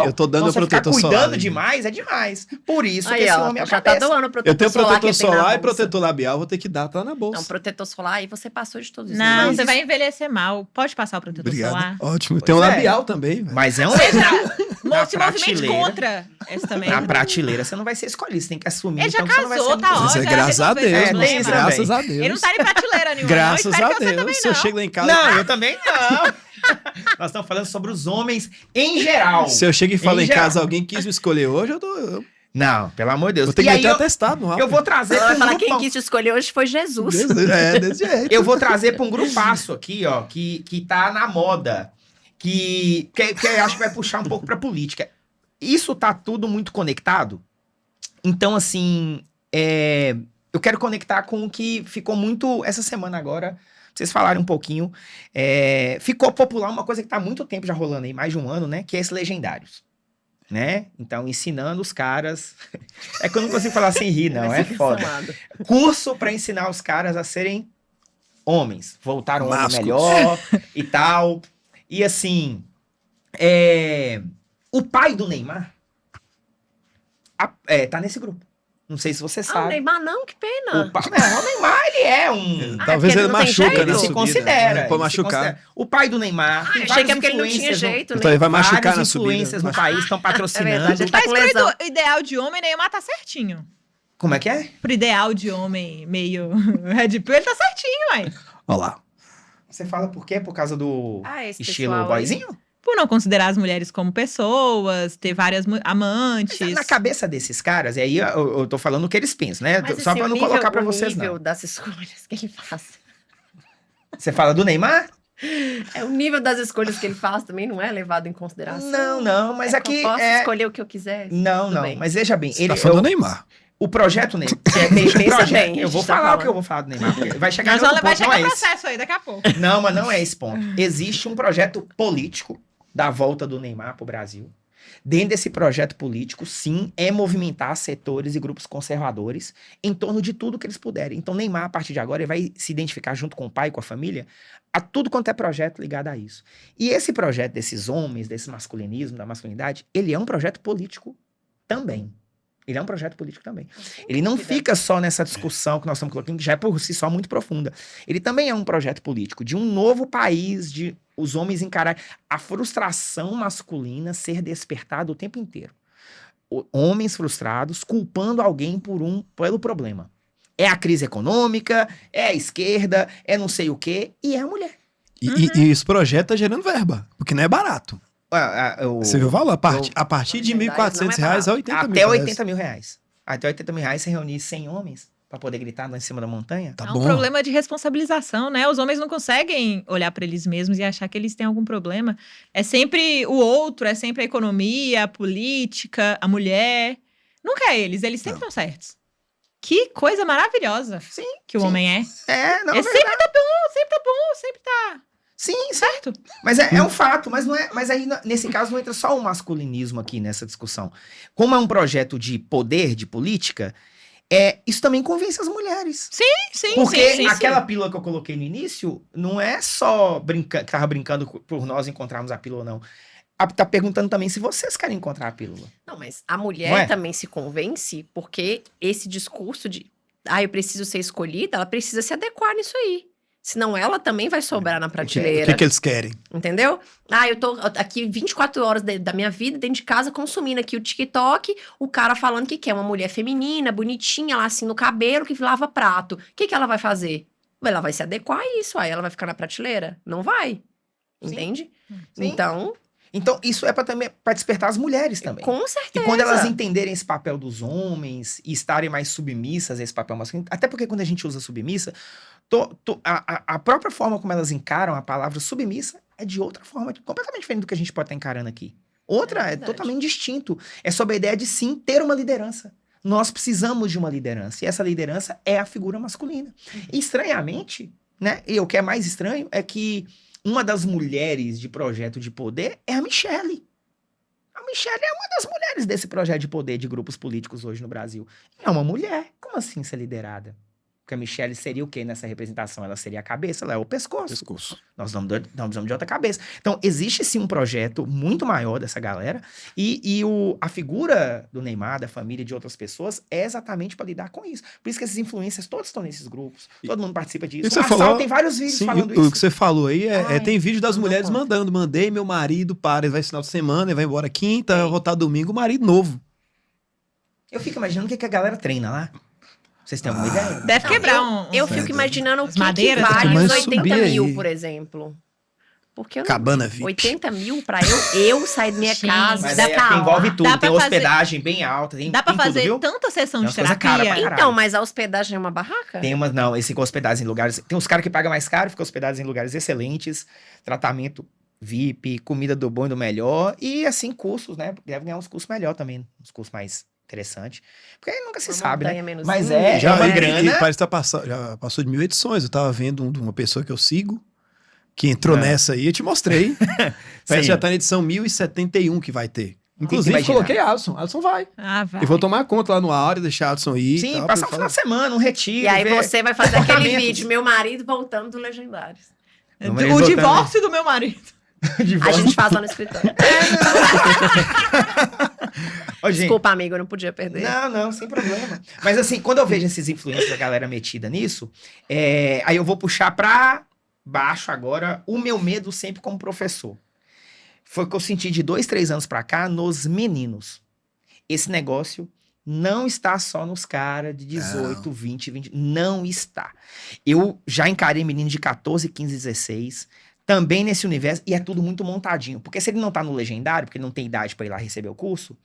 Eu tô dando então, você protetor ficar solar. cuidando ali. demais é demais. Por isso que Aí, esse ó, homem já tá aparece. doando o protetor Eu tenho solar protetor que ele tem na solar e bolsa. protetor labial, vou ter que dar, tá na bolsa. Não, protetor solar aí você passou de todos isso. Não, Mas você vai envelhecer mal. Pode passar o protetor Obrigado. solar. Ótimo. Pois Tem um é. labial também, velho. Mas é um... Na Se movimente prateleira. contra esse também. Na prateleira você não vai ser escolhido, você tem que assumir. Ele já então que você não vai casou, ser tá muito- Mas é ótimo. graças a resolveu esse Deus, problema. né? Tem isso Graças também. a Deus. Ele não tá em prateleira nenhuma. Graças não. Espero a que você Deus. também Se eu não. chego lá em casa. Não, eu também não. Nós estamos falando sobre os homens em geral. Se eu chego e falo em geral. casa, alguém quis me escolher hoje, eu Não, pelo amor de Deus. vou ter que E aí meter atestado no eu vou trazer Ela para vai um falar quem grupão. quis te escolher hoje foi Jesus. Desse jeito. Eu vou trazer para um grupaço aqui, ó, que tá na moda, que eu acho que vai puxar um pouco para política. Isso tá tudo muito conectado. Então, assim, eu quero conectar com o que ficou muito essa semana agora. Vocês falaram um pouquinho. Ficou popular uma coisa que tá há muito tempo já rolando aí, mais de um ano, né? Que é esses legendários. Né? Então, ensinando os caras. É que eu não consigo falar sem rir, não. Vai É ser foda. cancelado. Curso para ensinar os caras a serem homens. Voltar um homem Másculos. melhor e tal. E assim. O pai do Neymar tá nesse grupo. Não sei se você Ah, o sabe. Neymar não, que pena. O Neymar, ele é um... Talvez porque ele não tem machuca, jeito? né? Ele na se subida, considera. né? ele Pode se machucar. considera. O pai do Neymar. Ah, tem eu achei que é vários porque ele não tinha influencers no- jeito, Então né? ele vai machucar Vários na subida. influencers no Machucar. país estão patrocinando. verdade, ele tá Mas com pro lesão. ideal de homem, Neymar tá certinho. Como é que é? Pro ideal de homem meio Red Pill, ele tá certinho, ué. Olha lá. Você fala por quê? Por causa do Esse estilo pessoal aí. boyzinho? Por não considerar as mulheres como pessoas, ter várias Mas amantes. na cabeça desses caras, e aí eu tô falando o que eles pensam, né? Mas, Só assim, pra o não nível- colocar pra o vocês, nível não. das escolhas que ele faz. Você fala do Neymar? O nível das escolhas que ele faz também não é levado em consideração. Não, mas É que aqui eu posso é... escolher o que eu quiser. Não, tudo não, bem. mas veja bem, Você tá falando do Neymar. o projeto Neymar, Pensa bem, a eu vou gente tá falar o falando. que eu vou falar do Neymar, porque vai chegar Nós em outro vai ponto, não chegar é esse. processo aí daqui a pouco. Não, mas não é esse ponto. Existe um projeto político da volta do Neymar pro Brasil. Dentro desse projeto político, sim, é movimentar setores e grupos conservadores em torno de tudo que eles puderem. Então, Neymar, a partir de agora, ele vai se identificar junto com o pai e com a família a tudo quanto é projeto ligado a isso. E esse projeto desses homens, desse masculinismo, da masculinidade, ele é um projeto político também. Ele é um projeto político também. Ele não fica só nessa discussão que nós estamos colocando, que já é por si só muito profunda. Ele também é um projeto político de um novo país, de os homens encararem a frustração masculina ser despertada o tempo inteiro. Homens frustrados culpando alguém pelo problema. É a crise econômica, é a esquerda, é não sei o quê, e é a mulher. E esse projeto tá gerando verba, porque não é barato. Você viu o valor? A partir de R$ 1.400 a 80 mil. Até 80 mil reais. Até 80 mil reais você reunir 100 homens pra poder gritar lá em cima da montanha. Tá É um bom. problema de responsabilização, né? Os homens não conseguem olhar para eles mesmos e achar que eles têm algum problema. É sempre o outro, é sempre a economia, a política, a mulher. Nunca é eles sempre estão certos. Que coisa maravilhosa Sim, que o sim. homem é. Não, Ele sempre tá bom, sempre tá Sim, certo. mas é um fato, mas não é. Mas aí, nesse caso, não entra só o masculinismo aqui nessa discussão. Como é um projeto de poder, de política, isso também convence as mulheres. Sim, Porque sim. aquela pílula que eu coloquei no início não é só que tava brincando por nós encontrarmos a pílula, não. Tá perguntando também se vocês querem encontrar a pílula. Não, mas a Não mulher é? também se convence porque esse discurso de eu preciso ser escolhida, ela precisa se adequar nisso aí. Senão ela também vai sobrar na O prateleira. que eles querem? Entendeu? Eu tô aqui 24 horas da minha vida dentro de casa consumindo aqui o TikTok, o cara falando que quer uma mulher feminina, bonitinha, lá assim no cabelo, que lava prato. O que ela vai fazer? Ela vai se adequar a isso, aí ela vai ficar na prateleira? Não vai. Sim. Entende? Sim. Então, isso é para despertar as mulheres também. com certeza. E quando elas entenderem esse papel dos homens e estarem mais submissas a esse papel masculino, até porque quando a gente usa submissa, a própria forma como elas encaram a palavra submissa é de outra forma, completamente diferente do que a gente pode estar encarando aqui. Outra é verdade. totalmente distinto. É sobre a ideia de sim ter uma liderança. Nós precisamos de uma liderança. E essa liderança é a figura masculina. E, estranhamente, né? E o que é mais estranho é que uma das mulheres de projeto de poder é a Michelle. A Michelle é uma das mulheres desse projeto de poder de grupos políticos hoje no Brasil. É uma mulher. Como assim ser liderada? Porque a Michelle seria o quê nessa representação? Ela seria a cabeça, ela é o pescoço. Nós precisamos de outra cabeça. Então, existe sim um projeto muito maior dessa galera e a figura do Neymar, da família e de outras pessoas é exatamente para lidar com isso. Por isso que esses influencers todos estão nesses grupos, todo mundo participa disso. E você O Marçal falou- tem vários vídeos Sim, falando o isso. que você falou aí Ai, tem vídeo das não mulheres conta. mandando. Mandei meu marido para, ele vai final de semana, ele vai embora quinta, Tem. vai voltar domingo, marido novo. Eu fico imaginando o que a galera treina lá. Vocês têm alguma ideia? Deve quebrar eu uns- fico imaginando o que madeiras, vale mas os 80 subir mil, aí. por exemplo. Porque eu não... Cabana VIP. 80 mil pra eu sair da minha Gente, casa. Mas dá aí pra- envolve tudo, dá pra tem fazer- hospedagem bem alta, Dá pra tem tudo, fazer viu? tanta sessão Tem de umas coisas caras terapia. pra Então, mas a hospedagem é uma barraca? Tem umas, não, esse com hospedagens em lugares. Tem uns caras que pagam mais caro, ficam hospedados em lugares excelentes, tratamento VIP, comida do bom e do melhor, e assim, cursos, né? Deve ganhar uns cursos melhor também, uns cursos mais interessantes. Porque aí nunca se Uma sabe, né? montanha menos Mas íngreme. é uma grana. parece que já passou de 1.000 edições. Eu tava vendo uma pessoa que eu sigo, que entrou nessa aí, eu te mostrei. Parece que Sim. já tá na edição 1071 que vai ter. Inclusive, imaginar? coloquei Alisson. Alisson vai. Ah, vai. E vou tomar conta lá no áudio, deixar Alisson ir. Sim, tal, passar pra um final ele de semana, um retiro. E aí ver- você vai fazer aquele comportamentos. vídeo, meu marido voltando do Legendários. Não, mas O voltando- divórcio do meu marido. de A volta. gente faz lá no escritório. Ô, gente, Desculpa, amigo, eu não podia perder. não, sem problema. Mas assim, quando eu vejo esses influencers da galera metida nisso, aí eu vou puxar pra baixo agora o meu medo sempre como professor. Foi o que eu senti de 2, 3 anos pra cá nos meninos. Esse negócio não está só nos caras de 18, 20. Não está. Eu já encarei menino de 14, 15, 16, também nesse universo, e é tudo muito montadinho. Porque se ele não tá no legendário, porque ele não tem idade pra ir lá receber o curso,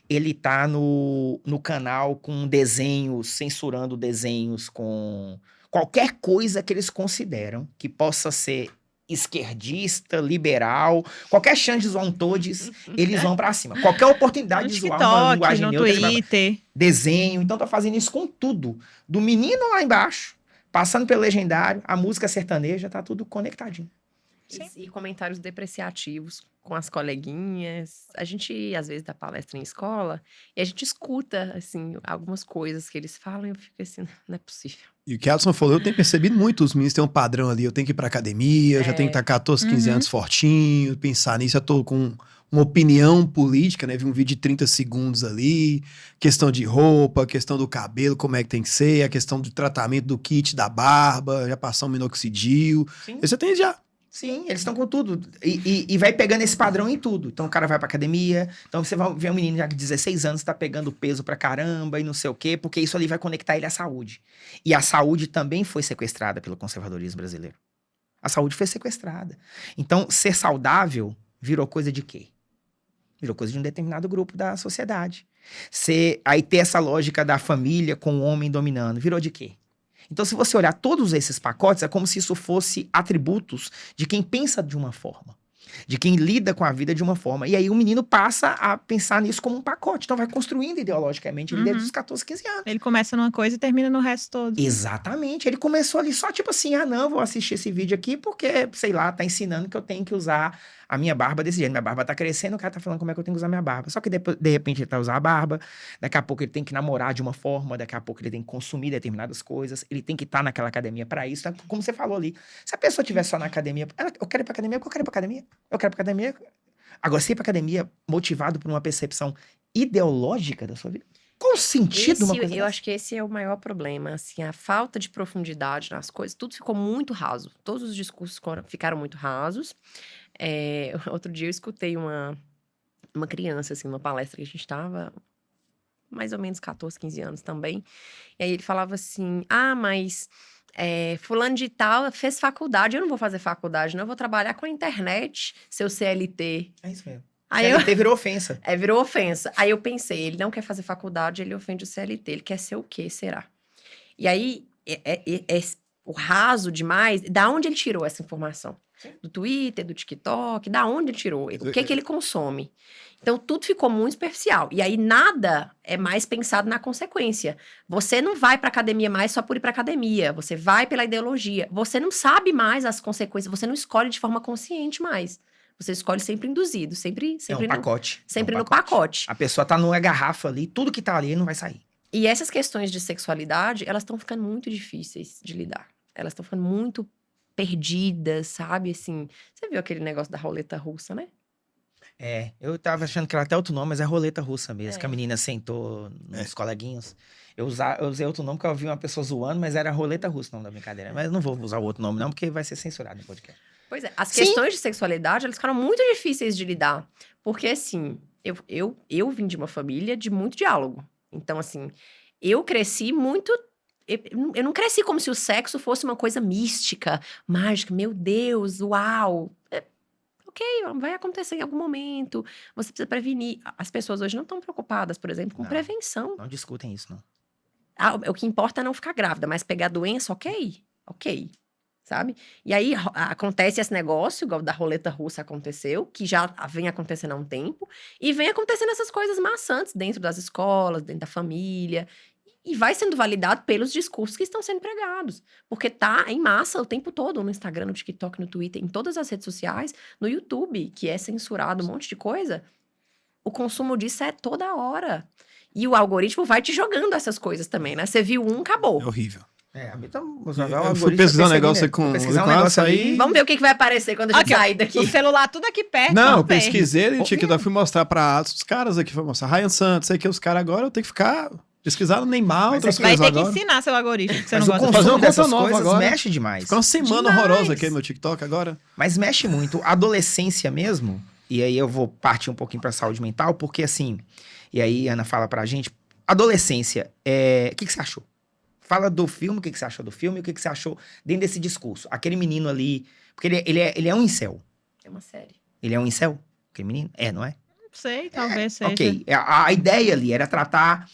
ele tá no canal com desenhos, censurando desenhos com qualquer coisa que eles consideram que possa ser esquerdista, liberal, qualquer chance de zoar um todes, eles vão pra cima. Qualquer oportunidade No de zoar uma TikTok, linguagem no neutra, ele vai pra- Twitter. desenho, então tá fazendo isso com tudo. Do menino lá embaixo, passando pelo legendário, a música sertaneja, tá tudo conectadinho. E comentários depreciativos com as coleguinhas. A gente, às vezes, dá palestra em escola e a gente escuta, assim, algumas coisas que eles falam e eu fico assim, não é possível. E o que Alisson falou, eu tenho percebido muito, os meninos têm um padrão ali, eu tenho que ir pra academia, eu já tenho que estar 14, 15 anos fortinho, pensar nisso, eu tô com uma opinião política, né, vi um vídeo de 30 segundos ali, questão de roupa, questão do cabelo, como é que tem que ser, a questão do tratamento do kit, da barba, já passar um minoxidil, Sim. você tem já. Sim, eles estão com tudo. E vai pegando esse padrão em tudo. Então o cara vai pra academia. Então você vai ver um menino já de 16 anos tá pegando peso pra caramba e não sei o quê, porque isso ali vai conectar ele à saúde. E a saúde também foi sequestrada pelo conservadorismo brasileiro. A saúde foi sequestrada. Então ser saudável virou coisa de quê? Virou coisa de um determinado grupo da sociedade. Aí ter essa lógica da família com o homem dominando, virou de quê? Então, se você olhar todos esses pacotes, é como se isso fosse atributos de quem pensa de uma forma, de quem lida com a vida de uma forma. E aí o menino passa a pensar nisso como um pacote. Então vai construindo ideologicamente ele desde os 14, 15 anos. Ele começa numa coisa e termina no resto todo. Exatamente. Ele começou ali só tipo assim, não, vou assistir esse vídeo aqui porque, sei lá, tá ensinando que eu tenho que usar a minha barba desse jeito. Minha barba tá crescendo, o cara tá falando como é que eu tenho que usar minha barba. Só que depois, de repente ele tá usando a barba, daqui a pouco ele tem que namorar de uma forma, daqui a pouco ele tem que consumir determinadas coisas, ele tem que estar naquela academia pra isso. Então, como você falou ali, se a pessoa estiver só na academia, eu quero ir pra academia porque eu quero ir pra academia. Eu quero ir pra academia. Agora, se ir pra academia motivado por uma percepção ideológica da sua vida, qual o sentido uma coisa Eu acho que esse é o maior problema, assim, a falta de profundidade nas coisas, tudo ficou muito raso, todos os discursos ficaram muito rasos. Outro dia eu escutei uma criança, assim, numa palestra que a gente estava, mais ou menos 14, 15 anos também, e aí ele falava assim, mas fulano de tal fez faculdade, eu não vou fazer faculdade, não, eu vou trabalhar com a internet, seu CLT. É isso mesmo. Aí CLT virou ofensa. virou ofensa. Aí eu pensei, ele não quer fazer faculdade, ele ofende o CLT. Ele quer ser o quê, será? E aí, o raso demais, da onde ele tirou essa informação? Sim. Do Twitter, do TikTok, da onde ele tirou? O que ele consome? Então, tudo ficou muito superficial. E aí, nada é mais pensado na consequência. Você não vai pra academia mais só por ir pra academia. Você vai pela ideologia. Você não sabe mais as consequências. Você não escolhe de forma consciente mais. Você escolhe sempre induzido, sempre É um pacote. sempre É um no pacote. A pessoa tá numa garrafa ali, tudo que tá ali não vai sair. E essas questões de sexualidade, elas estão ficando muito difíceis de lidar. Elas estão ficando muito perdidas, sabe? Assim, você viu aquele negócio da roleta russa, né? Eu tava achando que era até outro nome, mas é roleta russa mesmo, que a menina sentou nos coleguinhas. Eu usei outro nome porque eu vi uma pessoa zoando, mas era roleta russa o nome da brincadeira. Mas eu não vou usar o outro nome não, porque vai ser censurado no podcast. Pois é, as questões de sexualidade, elas ficaram muito difíceis de lidar. Porque, assim, eu vim de uma família de muito diálogo. Então, assim, eu cresci muito... Eu não cresci como se o sexo fosse uma coisa mística, mágica. Meu Deus, uau! Ok, vai acontecer em algum momento. Você precisa prevenir. As pessoas hoje não estão preocupadas, por exemplo, com Não. prevenção. Não discutem isso, não. O que importa é não ficar grávida, mas pegar doença, ok. Sabe? E aí acontece esse negócio, igual da roleta russa aconteceu, que já vem acontecendo há um tempo, e vem acontecendo essas coisas maçantes dentro das escolas, dentro da família, e vai sendo validado pelos discursos que estão sendo pregados. Porque tá em massa o tempo todo, no Instagram, no TikTok, no Twitter, em todas as redes sociais, no YouTube, que é censurado um monte de coisa, o consumo disso é toda hora. E o algoritmo vai te jogando essas coisas também, né? Você viu acabou. É horrível. A Bia tá... Eu fui pesquisar um negócio com aí. Vamos ver o que vai aparecer quando a gente sair daqui. O celular tudo aqui perto. Não, eu vamos ver. pesquisei no TikTok, fui mostrar pra os caras aqui, fui mostrar Ryan Santos, sei que os caras agora eu tenho que ficar pesquisando Neymar, Mas outras é que coisas Vai ter agora. que ensinar seu algoritmo, que você Mas não o gosta de fazer consumo uma conta dessas nova coisas agora. mexe demais. Ficou uma semana Demais. horrorosa aqui no meu TikTok agora. Mas mexe muito. A adolescência mesmo, e aí eu vou partir um pouquinho pra saúde mental, porque assim, e aí Ana fala pra gente, adolescência, o que você achou? Fala do filme, o que você achou do filme, o que você achou dentro desse discurso. Aquele menino ali, porque ele é um incel. É uma série. Ele é um incel? Aquele menino? Não é? Não sei, talvez seja. Ok. A ideia ali era tratar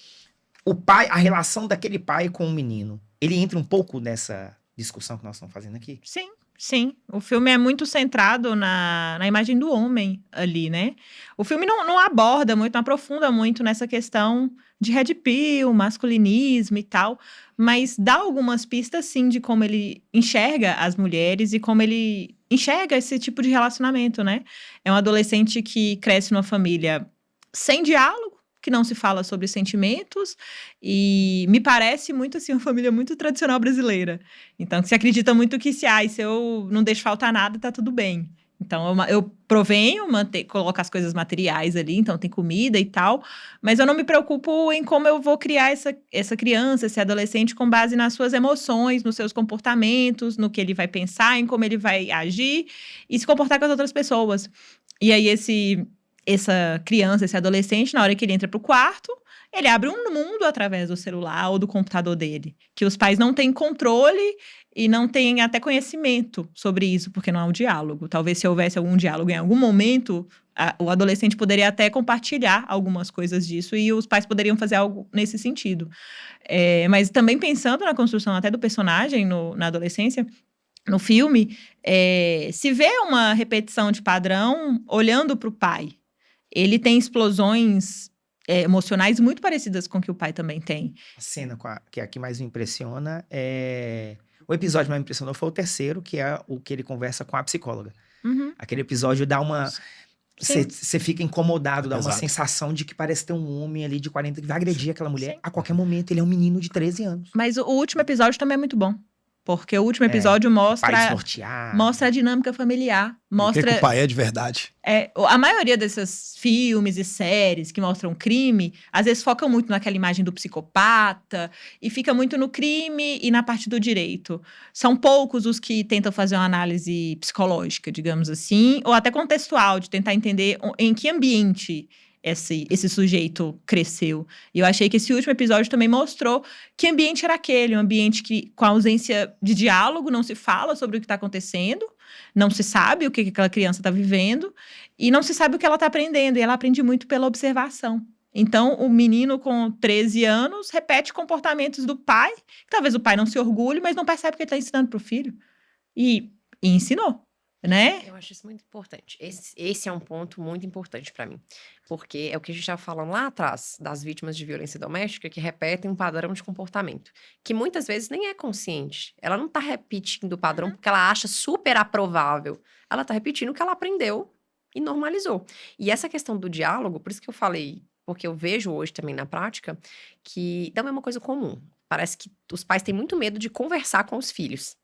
o pai, a relação daquele pai com o menino. Ele entra um pouco nessa discussão que nós estamos fazendo aqui? Sim, sim. O filme é muito centrado na imagem do homem ali, né? O filme não aborda muito, não aprofunda muito nessa questão de red pill, masculinismo e tal, mas dá algumas pistas, sim, de como ele enxerga as mulheres e como ele enxerga esse tipo de relacionamento, né? É um adolescente que cresce numa família sem diálogo, que não se fala sobre sentimentos, e me parece muito assim, uma família muito tradicional brasileira. Então, que se acredita muito que se eu não deixo faltar nada, tá tudo bem. Então, eu provenho, coloco as coisas materiais ali, então tem comida e tal, mas eu não me preocupo em como eu vou criar essa criança, esse adolescente, com base nas suas emoções, nos seus comportamentos, no que ele vai pensar, em como ele vai agir e se comportar com as outras pessoas. E aí, essa criança, esse adolescente, na hora que ele entra pro quarto, ele abre um mundo através do celular ou do computador dele, que os pais não têm controle e não têm até conhecimento sobre isso, porque não há um diálogo. Talvez se houvesse algum diálogo em algum momento, o adolescente poderia até compartilhar algumas coisas disso e os pais poderiam fazer algo nesse sentido. Mas também pensando na construção até do personagem na adolescência, no filme, se vê uma repetição de padrão olhando para o pai. Ele tem explosões emocionais muito parecidas com o que o pai também tem. A cena que é a que mais me impressiona é... O episódio que mais me impressionou foi o terceiro, que é o que ele conversa com a psicóloga. Uhum. Aquele episódio dá uma... Você fica incomodado, dá uma Exato. sensação de que parece ter um homem ali de 40 que vai agredir aquela mulher. Sim. A qualquer momento, ele é um menino de 13 anos. Mas o último episódio também é muito bom. Porque o último episódio Pai mostra desnorteado. a dinâmica familiar. O que Mostra... o pai é de verdade. A maioria desses filmes e séries que mostram crime, às vezes focam muito naquela imagem do psicopata e fica muito no crime e na parte do direito. São poucos os que tentam fazer uma análise psicológica, digamos assim, ou até contextual, de tentar entender em que ambiente esse sujeito cresceu. E eu achei que esse último episódio também mostrou que ambiente era aquele, um ambiente que, com a ausência de diálogo, não se fala sobre o que está acontecendo, não se sabe o que aquela criança está vivendo e não se sabe o que ela está aprendendo. E ela aprende muito pela observação. Então, o menino com 13 anos repete comportamentos do pai, que talvez o pai não se orgulhe, mas não percebe que ele está ensinando para o filho. E ensinou. Né? Eu acho isso muito importante. Esse é um ponto muito importante para mim. Porque é o que a gente estava falando lá atrás, das vítimas de violência doméstica que repetem um padrão de comportamento. Que muitas vezes nem é consciente. Ela não está repetindo o padrão porque ela acha super aprovável. Ela está repetindo o que ela aprendeu e normalizou. E essa questão do diálogo, por isso que eu falei, porque eu vejo hoje também na prática, que não é uma coisa comum. Parece que os pais têm muito medo de conversar com os filhos.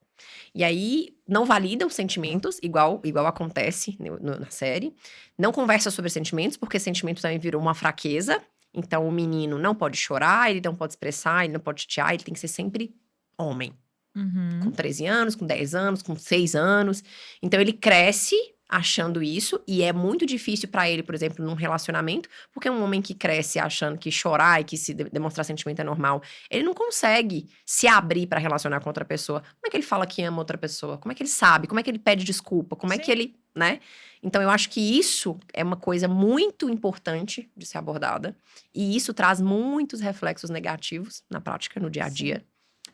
E aí, não validam sentimentos, igual acontece na série. Não conversa sobre sentimentos, porque sentimento também virou uma fraqueza. Então, o menino não pode chorar, ele não pode expressar, ele não pode chatear, ele tem que ser sempre homem. Uhum. Com 13 anos, com 10 anos, com 6 anos. Então, ele cresce achando isso, e é muito difícil pra ele, por exemplo, num relacionamento, porque um homem que cresce achando que chorar e que se demonstrar sentimento é normal, ele não consegue se abrir pra relacionar com outra pessoa. Como é que ele fala que ama outra pessoa? Como é que ele sabe? Como é que ele pede desculpa? Como é que ele, né? Então, eu acho que isso é uma coisa muito importante de ser abordada, e isso traz muitos reflexos negativos na prática, no dia a dia.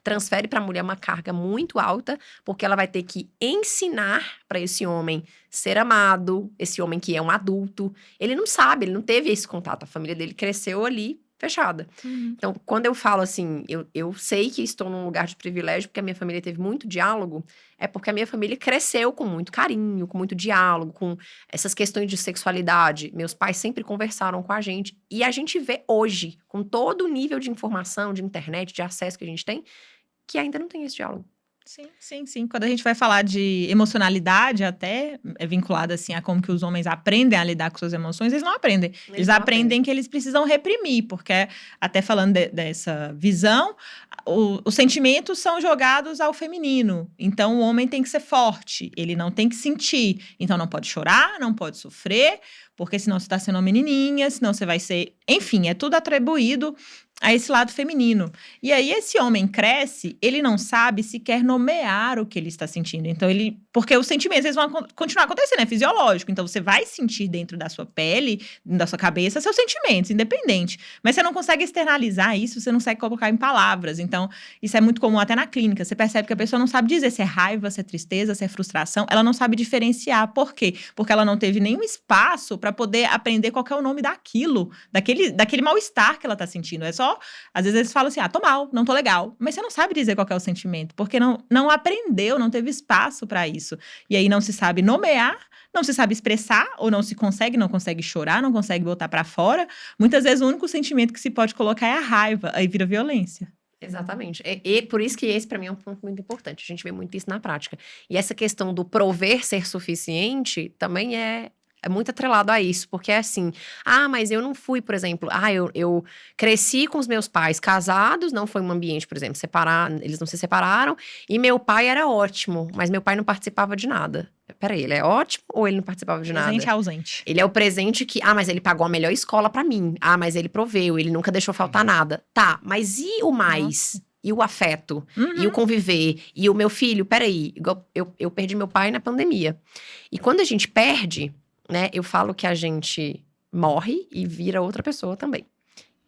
Transfere para a mulher uma carga muito alta, porque ela vai ter que ensinar para esse homem ser amado, esse homem que é um adulto. Ele não sabe, ele não teve esse contato. A família dele cresceu ali, fechada. Uhum. Então, quando eu falo assim, eu sei que estou num lugar de privilégio, porque a minha família teve muito diálogo, é porque a minha família cresceu com muito carinho, com muito diálogo, com essas questões de sexualidade. Meus pais sempre conversaram com a gente. E a gente vê hoje, com todo o nível de informação, de internet, de acesso que a gente tem, que ainda não tem esse diálogo. Sim, sim, sim. Quando a gente vai falar de emocionalidade, até é vinculado assim a como que os homens aprendem a lidar com suas emoções, eles não aprendem. Eles não aprendem que eles precisam reprimir, porque até falando dessa visão, os sentimentos são jogados ao feminino. Então, o homem tem que ser forte, ele não tem que sentir. Então, não pode chorar, não pode sofrer, porque senão você está sendo uma menininha, senão você vai ser... Enfim, é tudo atribuído a esse lado feminino. E aí, esse homem cresce, ele não sabe sequer nomear o que ele está sentindo. Então, porque os sentimentos, eles vão continuar acontecendo, é fisiológico. Então, você vai sentir dentro da sua pele, da sua cabeça, seus sentimentos, independente. Mas você não consegue externalizar isso, você não consegue colocar em palavras. Então, isso é muito comum até na clínica. Você percebe que a pessoa não sabe dizer se é raiva, se é tristeza, se é frustração. Ela não sabe diferenciar. Por quê? Porque ela não teve nenhum espaço para poder aprender qual que é o nome daquilo, daquele mal-estar que ela está sentindo. É só às vezes eles falam assim, tô mal, não tô legal. Mas você não sabe dizer qual que é o sentimento, porque não aprendeu, não teve espaço para isso. E aí não se sabe nomear, não se sabe expressar, ou não consegue chorar, não consegue botar para fora. Muitas vezes o único sentimento que se pode colocar é a raiva, aí vira violência. Exatamente. E por isso que esse, para mim, é um ponto muito importante. A gente vê muito isso na prática. E essa questão do prover ser suficiente também é muito atrelado a isso, porque é assim, mas eu não fui, por exemplo, eu cresci com os meus pais casados, não foi um ambiente, por exemplo, separado, eles não se separaram, e meu pai era ótimo, mas meu pai não participava de nada. Peraí, ele é ótimo ou ele não participava de nada? Presente ausente. Ele é o presente que, mas ele pagou a melhor escola pra mim, mas ele proveu, ele nunca deixou faltar nada. Tá, mas e o mais? Nossa. E o afeto? E o conviver? E o meu filho? Peraí, eu perdi meu pai na pandemia. E quando a gente perde, né, eu falo que a gente morre e vira outra pessoa também.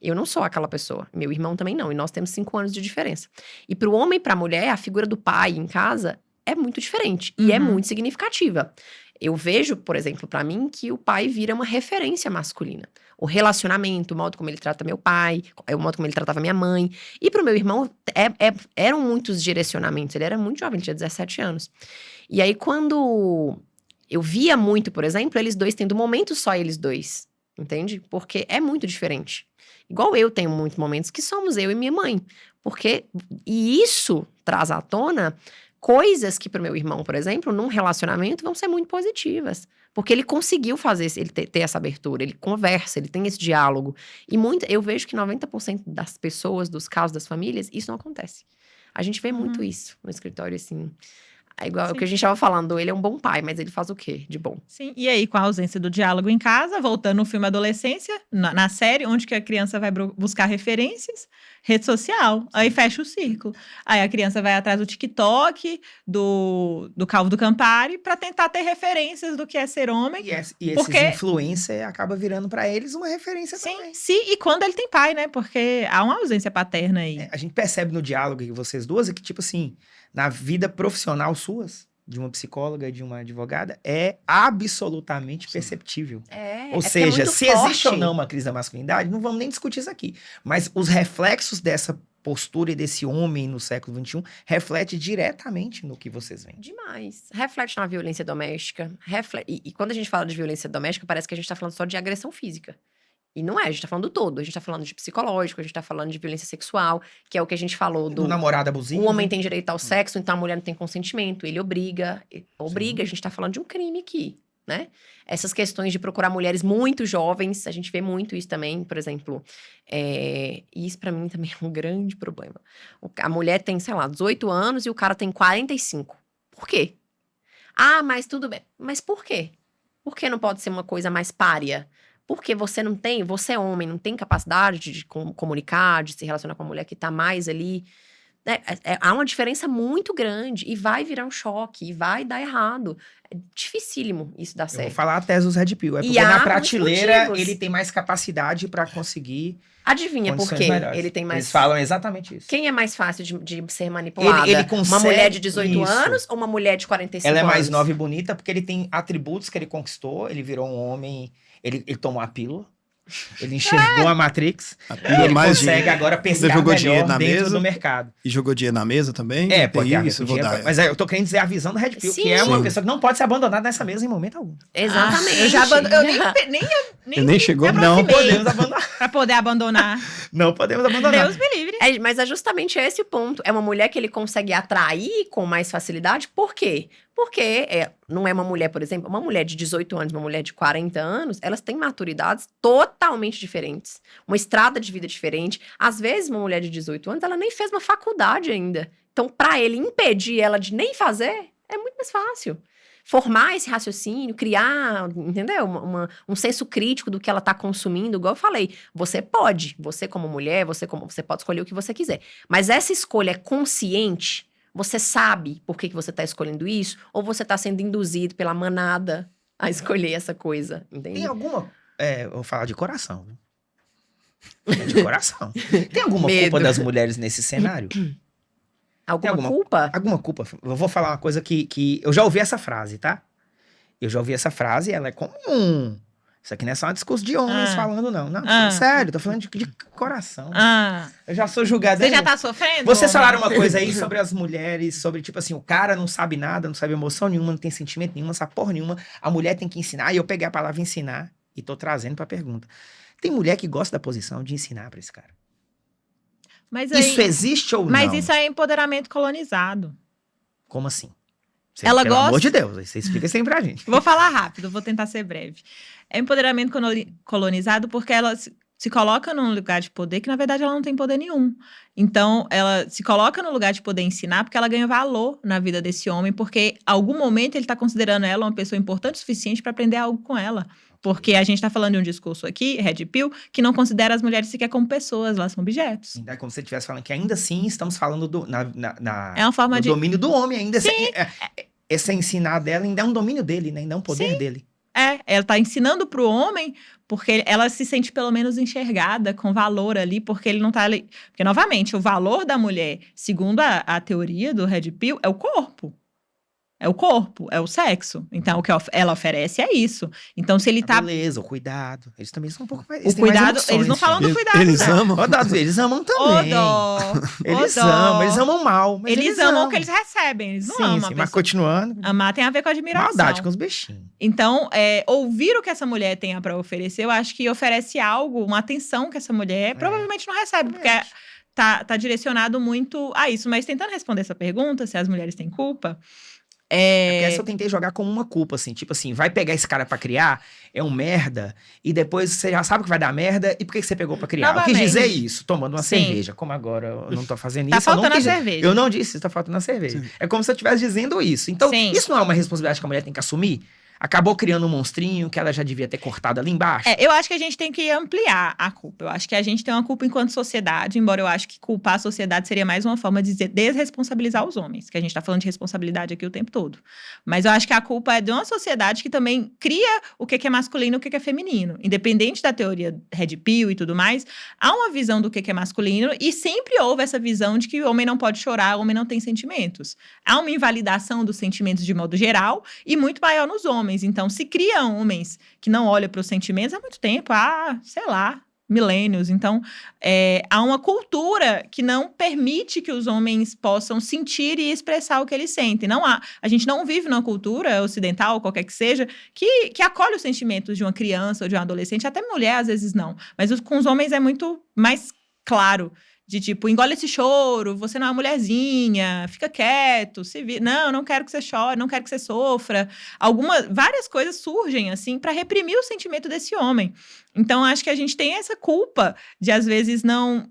Eu não sou aquela pessoa, meu irmão também não, e nós temos 5 anos de diferença. E pro homem e pra mulher, a figura do pai em casa é muito diferente e é muito significativa. Eu vejo, por exemplo, pra mim, que o pai vira uma referência masculina. O relacionamento, o modo como ele trata meu pai, o modo como ele tratava minha mãe. E pro meu irmão, eram muitos direcionamentos. Ele era muito jovem, ele tinha 17 anos. E aí, quando eu via muito, por exemplo, eles dois tendo momentos só eles dois, entende? Porque é muito diferente. Igual eu tenho muitos momentos que somos eu e minha mãe. E isso traz à tona coisas que pro meu irmão, por exemplo, num relacionamento vão ser muito positivas. Porque ele conseguiu fazer, ele ter essa abertura, ele conversa, ele tem esse diálogo. E eu vejo que 90% das pessoas, dos casos das famílias, isso não acontece. A gente vê muito isso no escritório, assim. É igual o que a gente estava falando, ele é um bom pai, mas ele faz o quê de bom? Sim, e aí com a ausência do diálogo em casa, voltando no filme Adolescência, na série, onde que a criança vai buscar referências? Rede social, aí fecha o círculo. Aí a criança vai atrás do TikTok, do Calvo do Campari, para tentar ter referências do que é ser homem. E esses influencer acaba virando para eles uma referência também. Sim, e quando ele tem pai, né? Porque há uma ausência paterna aí. A gente percebe no diálogo que vocês duas, que tipo assim, na vida profissional suas, de uma psicóloga e de uma advogada, é absolutamente perceptível. Ou seja, se existe ou não uma crise da masculinidade, não vamos nem discutir isso aqui. Mas os reflexos dessa postura e desse homem no século XXI reflete diretamente no que vocês veem. Demais. Reflete na violência doméstica. E quando a gente fala de violência doméstica, parece que a gente tá falando só de agressão física. E não é, a gente tá falando do todo. A gente tá falando de psicológico, a gente tá falando de violência sexual, que é o que a gente falou do namorado abusivo. O homem tem direito ao sexo, então a mulher não tem consentimento, ele obriga, a gente tá falando de um crime aqui, né? Essas questões de procurar mulheres muito jovens, a gente vê muito isso também, por exemplo, e isso pra mim também é um grande problema. A mulher tem, sei lá, 18 anos e o cara tem 45. Por quê? Mas tudo bem. Mas por quê? Por que não pode ser uma coisa mais pária? Porque você é homem, não tem capacidade de comunicar, de se relacionar com a mulher que tá mais ali. Há uma diferença muito grande e vai virar um choque, e vai dar errado. É dificílimo isso dar certo. Eu vou falar a tese dos Red Pill. É porque na prateleira ele tem mais capacidade para conseguir. Adivinha por quê? Ele tem mais. Eles falam exatamente isso. Quem é mais fácil de ser manipulada? Ele consegue uma mulher de 18 anos ou uma mulher de 45 anos? Ela é mais nova e bonita porque ele tem atributos que ele conquistou, ele virou um homem, ele tomou a pílula. Ele enxergou a Matrix e Pegou ele mais consegue dinheiro. agora Você pescar jogou melhor dinheiro na dentro mesa? do mercado. E jogou dinheiro na mesa também? É, pode ter a ver isso, com vou dinheiro, dar. mas eu tô querendo dizer a visão do Red Pill, que é Sim. uma Sim. pessoa que não pode ser abandonada nessa mesa em momento algum. Exatamente. Eu já eu nem Nem chegou? me Não aproximei podemos abandonar. pra poder abandonar. Não podemos abandonar. Deus me livre. Mas é justamente esse o ponto. É uma mulher que ele consegue atrair com mais facilidade. Por quê? Porque não é uma mulher, por exemplo, uma mulher de 18 anos, uma mulher de 40 anos, elas têm maturidades totalmente diferentes. Uma estrada de vida diferente. Às vezes, uma mulher de 18 anos, ela nem fez uma faculdade ainda. Então, para ele impedir ela de nem fazer, é muito mais fácil. Formar esse raciocínio, criar, entendeu? Um senso crítico do que ela está consumindo, igual eu falei. Você como mulher, você pode escolher o que você quiser. Mas essa escolha é consciente. Você sabe por que você está escolhendo isso? Ou você está sendo induzido pela manada a escolher essa coisa, entende? Tem alguma... eu vou falar de coração. Viu? De coração. Tem alguma Medo. culpa das mulheres nesse cenário? Alguma culpa? Alguma culpa. Eu vou falar uma coisa que eu já ouvi essa frase, tá? Eu já ouvi essa frase e ela é comum. Isso aqui não é só um discurso de homens falando, não. Não, sério, tô falando de coração. Eu já sou julgada. Você já tá sofrendo? Vocês homem? falaram uma coisa aí sobre as mulheres, sobre tipo assim, o cara não sabe nada, não sabe emoção nenhuma, não tem sentimento nenhum, não sabe porra nenhuma. A mulher tem que ensinar. E eu peguei a palavra ensinar e tô trazendo pra pergunta. Tem mulher que gosta da posição de ensinar pra esse cara. Mas aí, Isso existe ou não? mas isso é empoderamento colonizado. Como assim? Ela pelo gosta- amor de Deus, aí você explica sempre pra gente. Vou falar rápido, vou tentar ser breve. É empoderamento colonizado porque ela se coloca num lugar de poder que, na verdade, ela não tem poder nenhum. Então, ela se coloca no lugar de poder ensinar porque ela ganha valor na vida desse homem, porque, em algum momento, ele está considerando ela uma pessoa importante o suficiente para aprender algo com ela. Porque a gente está falando de um discurso aqui, Red Pill, que não considera as mulheres sequer como pessoas, elas são objetos. É como se você estivesse falando que ainda assim estamos falando É uma forma do de... domínio do homem. Ainda Sim. esse ensinar dela ainda é um domínio dele, né? Ainda é um poder dele. Ela está ensinando para o homem porque ela se sente pelo menos enxergada com valor ali, porque ele não está ali. Porque, novamente, o valor da mulher, segundo a teoria do Red Pill, é o corpo. É o corpo, é o sexo. Então, o que ela oferece é isso. Então, se ele A tá... beleza, o cuidado. Eles também são um pouco mais. O Eles têm mais cuidado, emoções, eles não falam filho. do cuidado, Eles não. amam. Ó, Dado, eles amam Ô, também. dó. Eles Ô, dó. amam, eles amam mal. Mas Eles amam o que eles recebem, eles não sim, amam sim, a mas pessoa. continuando. Amar tem a ver com admiração. Maldade com os bichinhos. Então, ouvir o que essa mulher tem para oferecer, eu acho que oferece algo, uma atenção que essa mulher provavelmente não recebe, porque tá direcionado muito a isso. Mas tentando responder essa pergunta, se as mulheres têm culpa, Porque essa eu tentei jogar como uma culpa, assim. Tipo assim, vai pegar esse cara pra criar, é um merda, e depois você já sabe que vai dar merda, e por que você pegou pra criar? Eu quis Novamente. dizer isso, tomando uma Sim. cerveja. Como agora eu não tô fazendo Tá isso, eu não faltando a quis... cerveja. Eu não disse, tá faltando a cerveja. É como se eu estivesse dizendo isso. Então, Sim. isso não é uma responsabilidade que a mulher tem que assumir? Acabou criando um monstrinho que ela já devia ter cortado ali embaixo. Eu acho que a gente tem que ampliar a culpa. Eu acho que a gente tem uma culpa enquanto sociedade, embora eu acho que culpar a sociedade seria mais uma forma de desresponsabilizar os homens, que a gente tá falando de responsabilidade aqui o tempo todo. Mas eu acho que a culpa é de uma sociedade que também cria o que é masculino e o que é feminino. Independente da teoria Red Pill e tudo mais, há uma visão do que é masculino e sempre houve essa visão de que o homem não pode chorar, o homem não tem sentimentos. Há uma invalidação dos sentimentos de modo geral e muito maior nos homens. Então, se criam homens que não olham para os sentimentos há muito tempo, sei lá, milênios. Então, há uma cultura que não permite que os homens possam sentir e expressar o que eles sentem. A gente não vive numa cultura ocidental, qualquer que seja, que acolhe os sentimentos de uma criança ou de um adolescente, até mulher às vezes não. Mas com os homens é muito mais claro. De tipo, engole esse choro, você não é uma mulherzinha, fica quieto, não quero que você chore, não quero que você sofra. Várias coisas surgem, assim, para reprimir o sentimento desse homem. Então, acho que a gente tem essa culpa de, às vezes, não...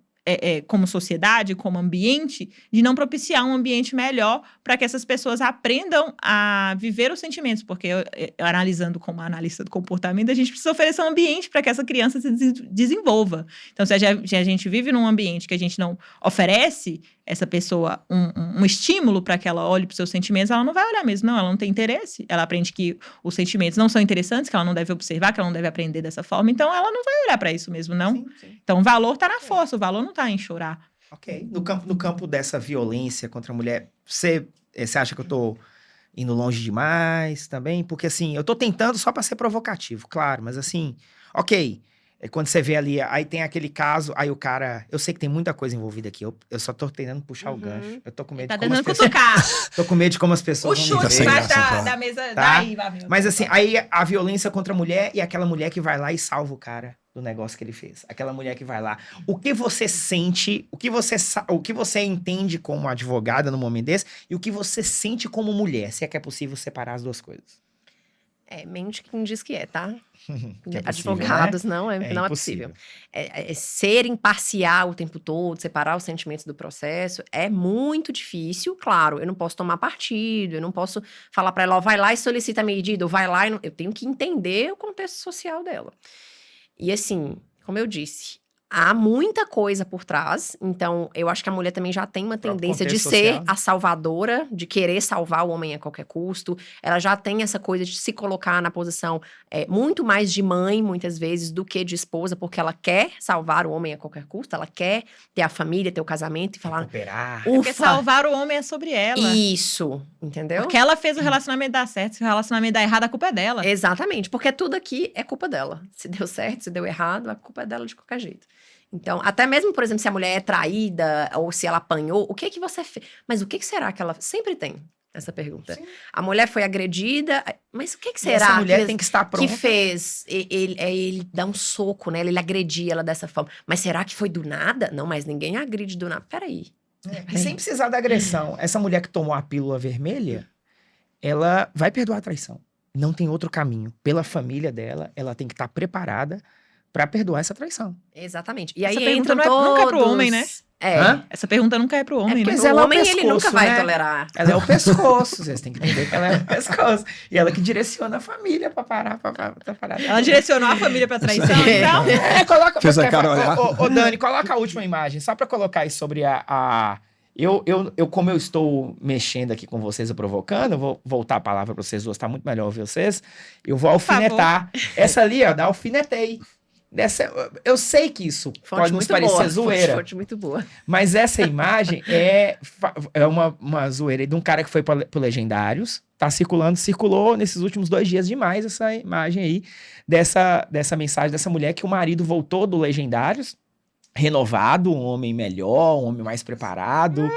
como sociedade, como ambiente, de não propiciar um ambiente melhor para que essas pessoas aprendam a viver os sentimentos, porque eu analisando como analista do comportamento, a gente precisa oferecer um ambiente para que essa criança se desenvolva. Então, se a gente vive num ambiente que a gente não oferece essa pessoa um estímulo para que ela olhe para os seus sentimentos, ela não vai olhar mesmo, não, ela não tem interesse. Ela aprende que os sentimentos não são interessantes, que ela não deve observar, que ela não deve aprender dessa forma, então ela não vai olhar para isso mesmo, não. Sim, sim. Então, o valor tá na força, o valor não tá em chorar. Ok. No campo dessa violência contra a mulher, você acha que eu tô indo longe demais também? Porque, assim, eu tô tentando só pra ser provocativo, claro, mas assim, ok. É quando você vê ali, aí tem aquele caso, aí o cara... Eu sei que tem muita coisa envolvida aqui, eu só tô tentando puxar o gancho. Eu tô com medo Tá de como as tentando pessoas... cutucar. Tô com medo de como as O pessoas vão me Tá chute sem ver. graça, embaixo Flávio. da mesa. Tá? Daí, Fábio. Mas assim, aí a violência contra a mulher e aquela mulher que vai lá e salva o cara do negócio que ele fez. Aquela mulher que vai lá. O que você sente, o que você entende como advogada no momento desse e o que você sente como mulher, se é que é possível separar as duas coisas. Mente quem diz que é, tá? Que é possível, Advogados né? não é É possível. impossível. Ser imparcial o tempo todo, separar os sentimentos do processo, é muito difícil. Claro, eu não posso tomar partido, eu não posso falar pra ela, ó, vai lá e solicita a medida, ou vai lá e não... Eu tenho que entender o contexto social dela. E assim, como eu disse, há muita coisa por trás, então eu acho que a mulher também já tem uma Próprio tendência de contexto ser social. a salvadora, de querer salvar o homem a qualquer custo. Ela já tem essa coisa de se colocar na posição muito mais de mãe, muitas vezes, do que de esposa, porque ela quer salvar o homem a qualquer custo, ela quer ter a família, ter o casamento e falar, Recuperar. Porque ufa, salvar o homem é sobre ela. isso, entendeu? Porque ela fez o relacionamento dar certo. Se o relacionamento dar errado, a culpa é dela. Exatamente, porque tudo aqui é culpa dela. Se deu certo, se deu errado, a culpa é dela de qualquer jeito. Então, até mesmo, por exemplo, se a mulher é traída ou se ela apanhou, o que que você fez? Mas o que que será que ela... Sempre tem essa pergunta. Sim. A mulher foi agredida, mas o que que E será essa mulher que, tem que estar que pronta. fez ele dar um soco nela, ele agredir ela dessa forma? Mas será que foi do nada? Não, mas ninguém agride do nada. Peraí. E sem precisar da agressão. Essa mulher que tomou a pílula vermelha, ela vai perdoar a traição. Não tem outro caminho. Pela família dela, ela tem que estar preparada pra perdoar essa traição. Exatamente. E aí Essa pergunta entram nunca é pro todos... homem, né? Hã? Essa pergunta nunca é pro homem, né? Mas o ela é o homem, ele nunca pescoço, vai né? tolerar. Ela é o pescoço, vocês têm que entender que ela é o pescoço. E ela que direciona a família pra parar. Ela direcionou a família pra traição, então. Coloca, Fez a quer cara fa- olhar. Ô, Dani, coloca a última imagem, só pra colocar aí sobre como eu estou mexendo aqui com vocês e provocando, eu vou voltar a palavra pra vocês duas, tá muito melhor ouvir vocês. Eu vou alfinetar. Essa ali, ó, da alfinetei. Eu sei que isso pode nos parecer zoeira. Fonte muito boa. Mas essa imagem é uma zoeira de um cara que foi pro Legendários. Tá circulou nesses últimos 2 dias demais essa imagem aí dessa mensagem dessa mulher que o marido voltou do Legendários, renovado, um homem melhor, um homem mais preparado,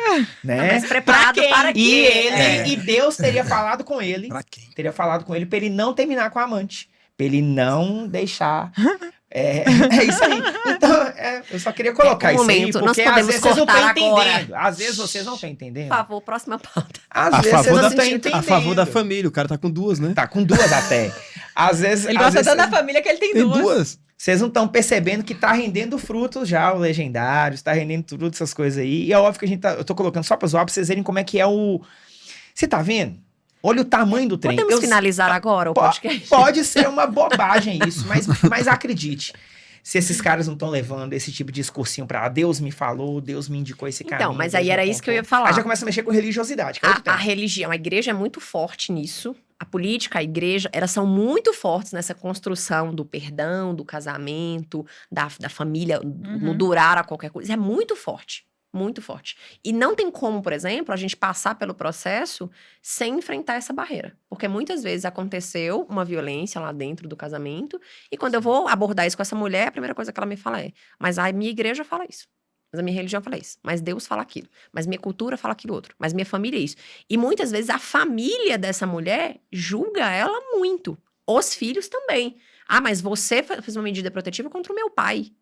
né? Mas preparado Pra quem? para quê? E Deus teria falado com ele, Pra quem? pra ele não terminar com a amante, pra ele não deixar... É isso aí. Então, eu só queria colocar isso aí, momento, nós porque às podemos vezes vocês não estão cortar agora. entendendo. Às vezes vocês não estão entendendo. Por favor, próxima pauta. Às A vezes favor, vocês não da, estão entendendo. a favor da família. O cara tá com 2, né? Tá com 2 até. Às vezes, Ele às gosta vezes tanto da família que ele tem Tem 2. 2. vocês não estão percebendo que tá rendendo frutos já, o Legendários, tá rendendo tudo essas coisas aí. E é óbvio que eu tô colocando só pra zoar, pra vocês verem como é que é o... Você tá vendo? Olha o tamanho do trem. Podemos finalizar agora o podcast? Pode ser uma bobagem isso, mas acredite. Se esses caras não estão levando esse tipo de discursinho pra Deus me falou, Deus me indicou esse caminho. Então, mas Deus aí me era isso que eu ia apontou. falar. Aí já começa a mexer com religiosidade, que é outro A tema. religião, a igreja é muito forte nisso. A política, a igreja, elas são muito fortes nessa construção do perdão, do casamento, da família, no durar a qualquer coisa. É muito forte. Muito forte. E não tem como, por exemplo, a gente passar pelo processo sem enfrentar essa barreira. Porque muitas vezes aconteceu uma violência lá dentro do casamento, e quando eu vou abordar isso com essa mulher, a primeira coisa que ela me fala é: mas a minha igreja fala isso. Mas a minha religião fala isso. Mas Deus fala aquilo. Mas minha cultura fala aquilo outro. Mas minha família é isso. E muitas vezes a família dessa mulher julga ela muito. Os filhos também. Ah, mas você fez uma medida protetiva contra o meu pai.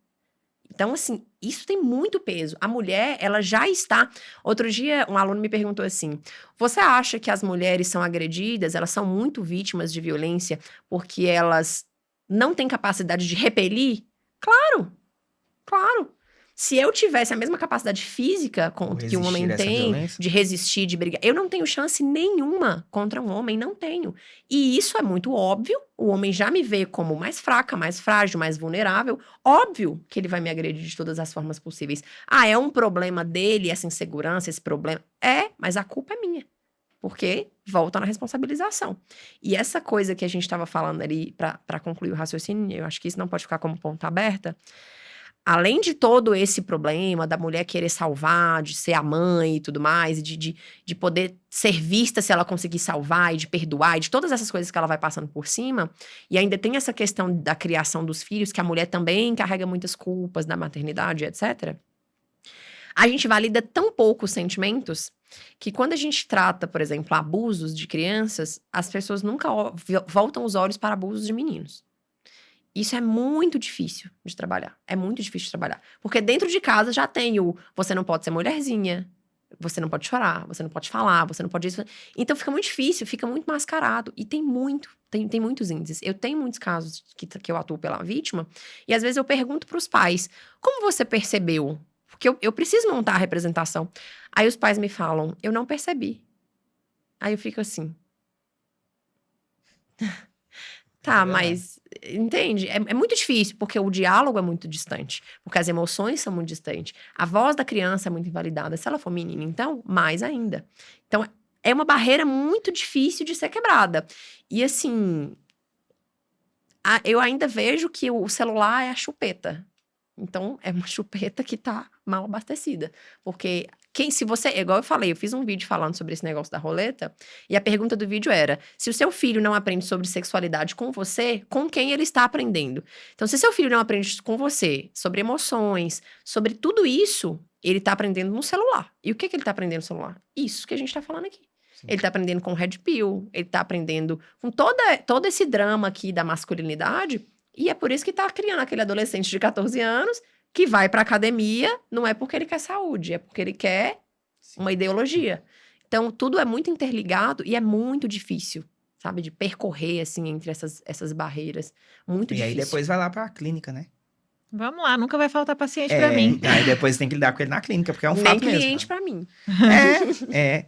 Então, assim, isso tem muito peso. A mulher, ela já está... Outro dia, um aluno me perguntou assim: você acha que as mulheres são agredidas, elas são muito vítimas de violência porque elas não têm capacidade de repelir? Claro, claro. Se eu tivesse a mesma capacidade física que um homem Resistir a essa tem, violência? de resistir, de brigar, eu não tenho chance nenhuma contra um homem, não tenho. E isso é muito óbvio, o homem já me vê como mais fraca, mais frágil, mais vulnerável, óbvio que ele vai me agredir de todas as formas possíveis. Ah, é um problema dele, essa insegurança, esse problema? É, mas a culpa é minha. Porque volta na responsabilização. E essa coisa que a gente estava falando ali, para concluir o raciocínio, eu acho que isso não pode ficar como ponta aberta. além de todo esse problema da mulher querer salvar, de ser a mãe e tudo mais, e de poder ser vista se ela conseguir salvar, e de perdoar, e de todas essas coisas que ela vai passando por cima, e ainda tem essa questão da criação dos filhos, que a mulher também carrega muitas culpas da maternidade, etc. A gente valida tão pouco os sentimentos que quando a gente trata, por exemplo, abusos de crianças, as pessoas nunca voltam os olhos para abusos de meninos. Isso é muito difícil de trabalhar. É muito difícil de trabalhar. Porque dentro de casa já tem o você não pode ser mulherzinha, você não pode chorar, você não pode falar, você não pode isso. Então fica muito difícil, fica muito mascarado. E tem muitos índices. Eu tenho muitos casos que eu atuo pela vítima, e às vezes eu pergunto para os pais, como você percebeu? Porque eu preciso montar a representação. Aí os pais me falam, eu não percebi. Aí eu fico assim... Tá, mas, entende? É muito difícil, porque o diálogo é muito distante. Porque as emoções são muito distantes. A voz da criança é muito invalidada. Se ela for menina, então, mais ainda. Então, é uma barreira muito difícil de ser quebrada. E, assim, eu ainda vejo que o celular é a chupeta. Então, é uma chupeta que tá mal abastecida. Porque... se você, igual eu falei, eu fiz um vídeo falando sobre esse negócio da roleta, e a pergunta do vídeo era, se o seu filho não aprende sobre sexualidade com você, com quem ele está aprendendo? Então, se seu filho não aprende com você sobre emoções, sobre tudo isso, ele está aprendendo no celular. E o que ele está aprendendo no celular? Isso que a gente está falando aqui. Sim. Ele está aprendendo com Red Pill, ele está aprendendo com todo esse drama aqui da masculinidade, e é por isso que está criando aquele adolescente de 14 anos que vai pra academia, não é porque ele quer saúde, é porque ele quer uma ideologia. Então, tudo é muito interligado e é muito difícil, sabe? De percorrer, assim, entre essas barreiras. Muito difícil. E aí, depois vai lá pra clínica, né? Vamos lá, nunca vai faltar paciente pra mim. Aí depois tem que lidar com ele na clínica, porque é um fato mesmo. Nem cliente pra mim.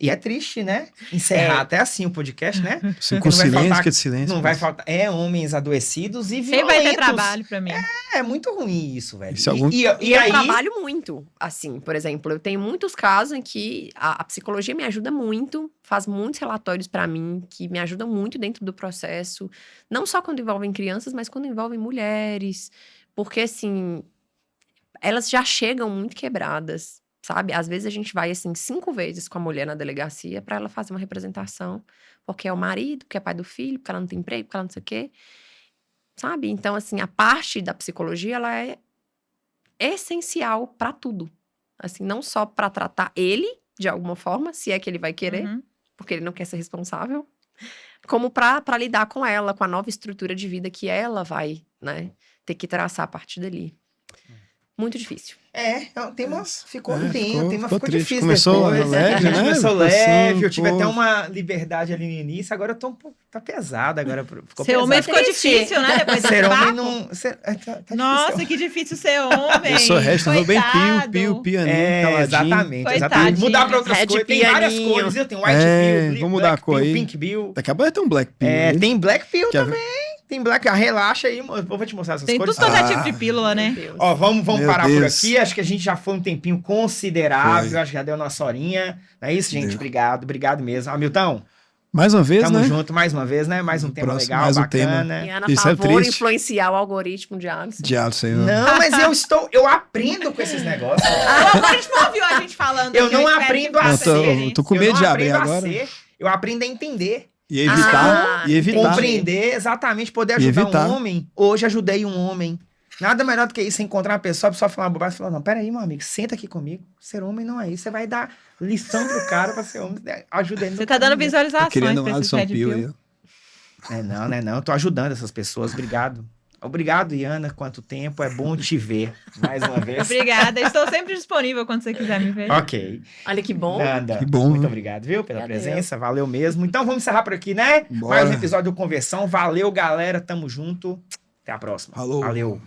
E é triste, né? Encerrar até assim o podcast, né? Com silêncio, que é de silêncio. Não vai faltar. Homens adoecidos e violentos. Quem vai ter trabalho pra mim? É muito ruim isso, velho. E aí... eu trabalho muito, assim, por exemplo, eu tenho muitos casos em que a psicologia me ajuda muito, faz muitos relatórios pra mim, que me ajudam muito dentro do processo, não só quando envolvem crianças, mas quando envolvem mulheres. Porque, assim, elas já chegam muito quebradas, sabe? Às vezes a gente vai, assim, 5 vezes com a mulher na delegacia pra ela fazer uma representação, porque é o marido, porque é pai do filho, porque ela não tem emprego, porque ela não sei o quê, sabe? Então, assim, a parte da psicologia, ela é essencial pra tudo. Assim, não só pra tratar ele, de alguma forma, se é que ele vai querer, porque ele não quer ser responsável, como pra lidar com ela, com a nova estrutura de vida que ela vai, né, ter que traçar a partir dali. Muito difícil. O tema ficou triste. difícil Começou depois. leve, né? Começou leve, assim, eu tive até uma liberdade ali no início, agora eu tô um pouco, tá pesado agora. Ficou ser pesado. homem ficou difícil, né? Depois ser desse homem papo. não... tá Nossa, difícil. que difícil ser homem. Eu sou resto, eu vou bem pianinho, caladinho. Exatamente. Mudar pra outras Red cores. Tem várias pianinho. cores, tem white pill, vamos mudar a cor aí. pink pill. Daqui a pouco vai ter um black pill. Tem black pill Quer também. Tem black, relaxa aí, eu vou te mostrar essas Tem cores. tudo quanto é tipo de pílula, né? Meu Deus. Ó, vamos Meu parar Deus. por aqui. Acho que a gente já foi um tempinho considerável. Foi. Acho que já deu a nossa horinha. Não é isso, gente? Obrigado mesmo. Hamilton, Mais uma vez, tamo né? junto mais uma vez, né? Mais um tema Próximo, legal, mais um bacana. E Ana, Isso é favor, triste. influenciar o algoritmo de Alisson. Diabo, senhor. Não, mas eu aprendo com esses negócios. O algoritmo ouviu a gente falando. Eu aqui, não espero aprendo que a faça ser. diferença. Tô com Eu medo não de abrir aprendo a agora. ser, eu aprendo a entender. E evitar. Ah, e evitar. Compreender, exatamente, poder E ajudar evitar. um homem. Hoje ajudei um homem. Nada melhor do que isso, encontrar uma pessoa, a pessoa falar uma bobagem e falar, não, peraí, meu amigo, senta aqui comigo. Ser homem não é isso. Você vai dar lição pro cara pra ser homem. Ajuda ele. Você tá dando visualizações Querendo um pra esses Alisson Red Pill Pill. aí. Não. Eu tô ajudando essas pessoas. Obrigado. Obrigado, Iana. Quanto tempo. É bom te ver mais uma vez. Obrigada, estou sempre disponível quando você quiser me ver. Ok. Olha que bom. Nanda, Que bom, muito né? obrigado, viu, pela Valeu. presença. Valeu mesmo. Então vamos encerrar por aqui, né? Bora. Mais um episódio do Conversão. Valeu, galera. Tamo junto. Até a próxima. Falou. Valeu.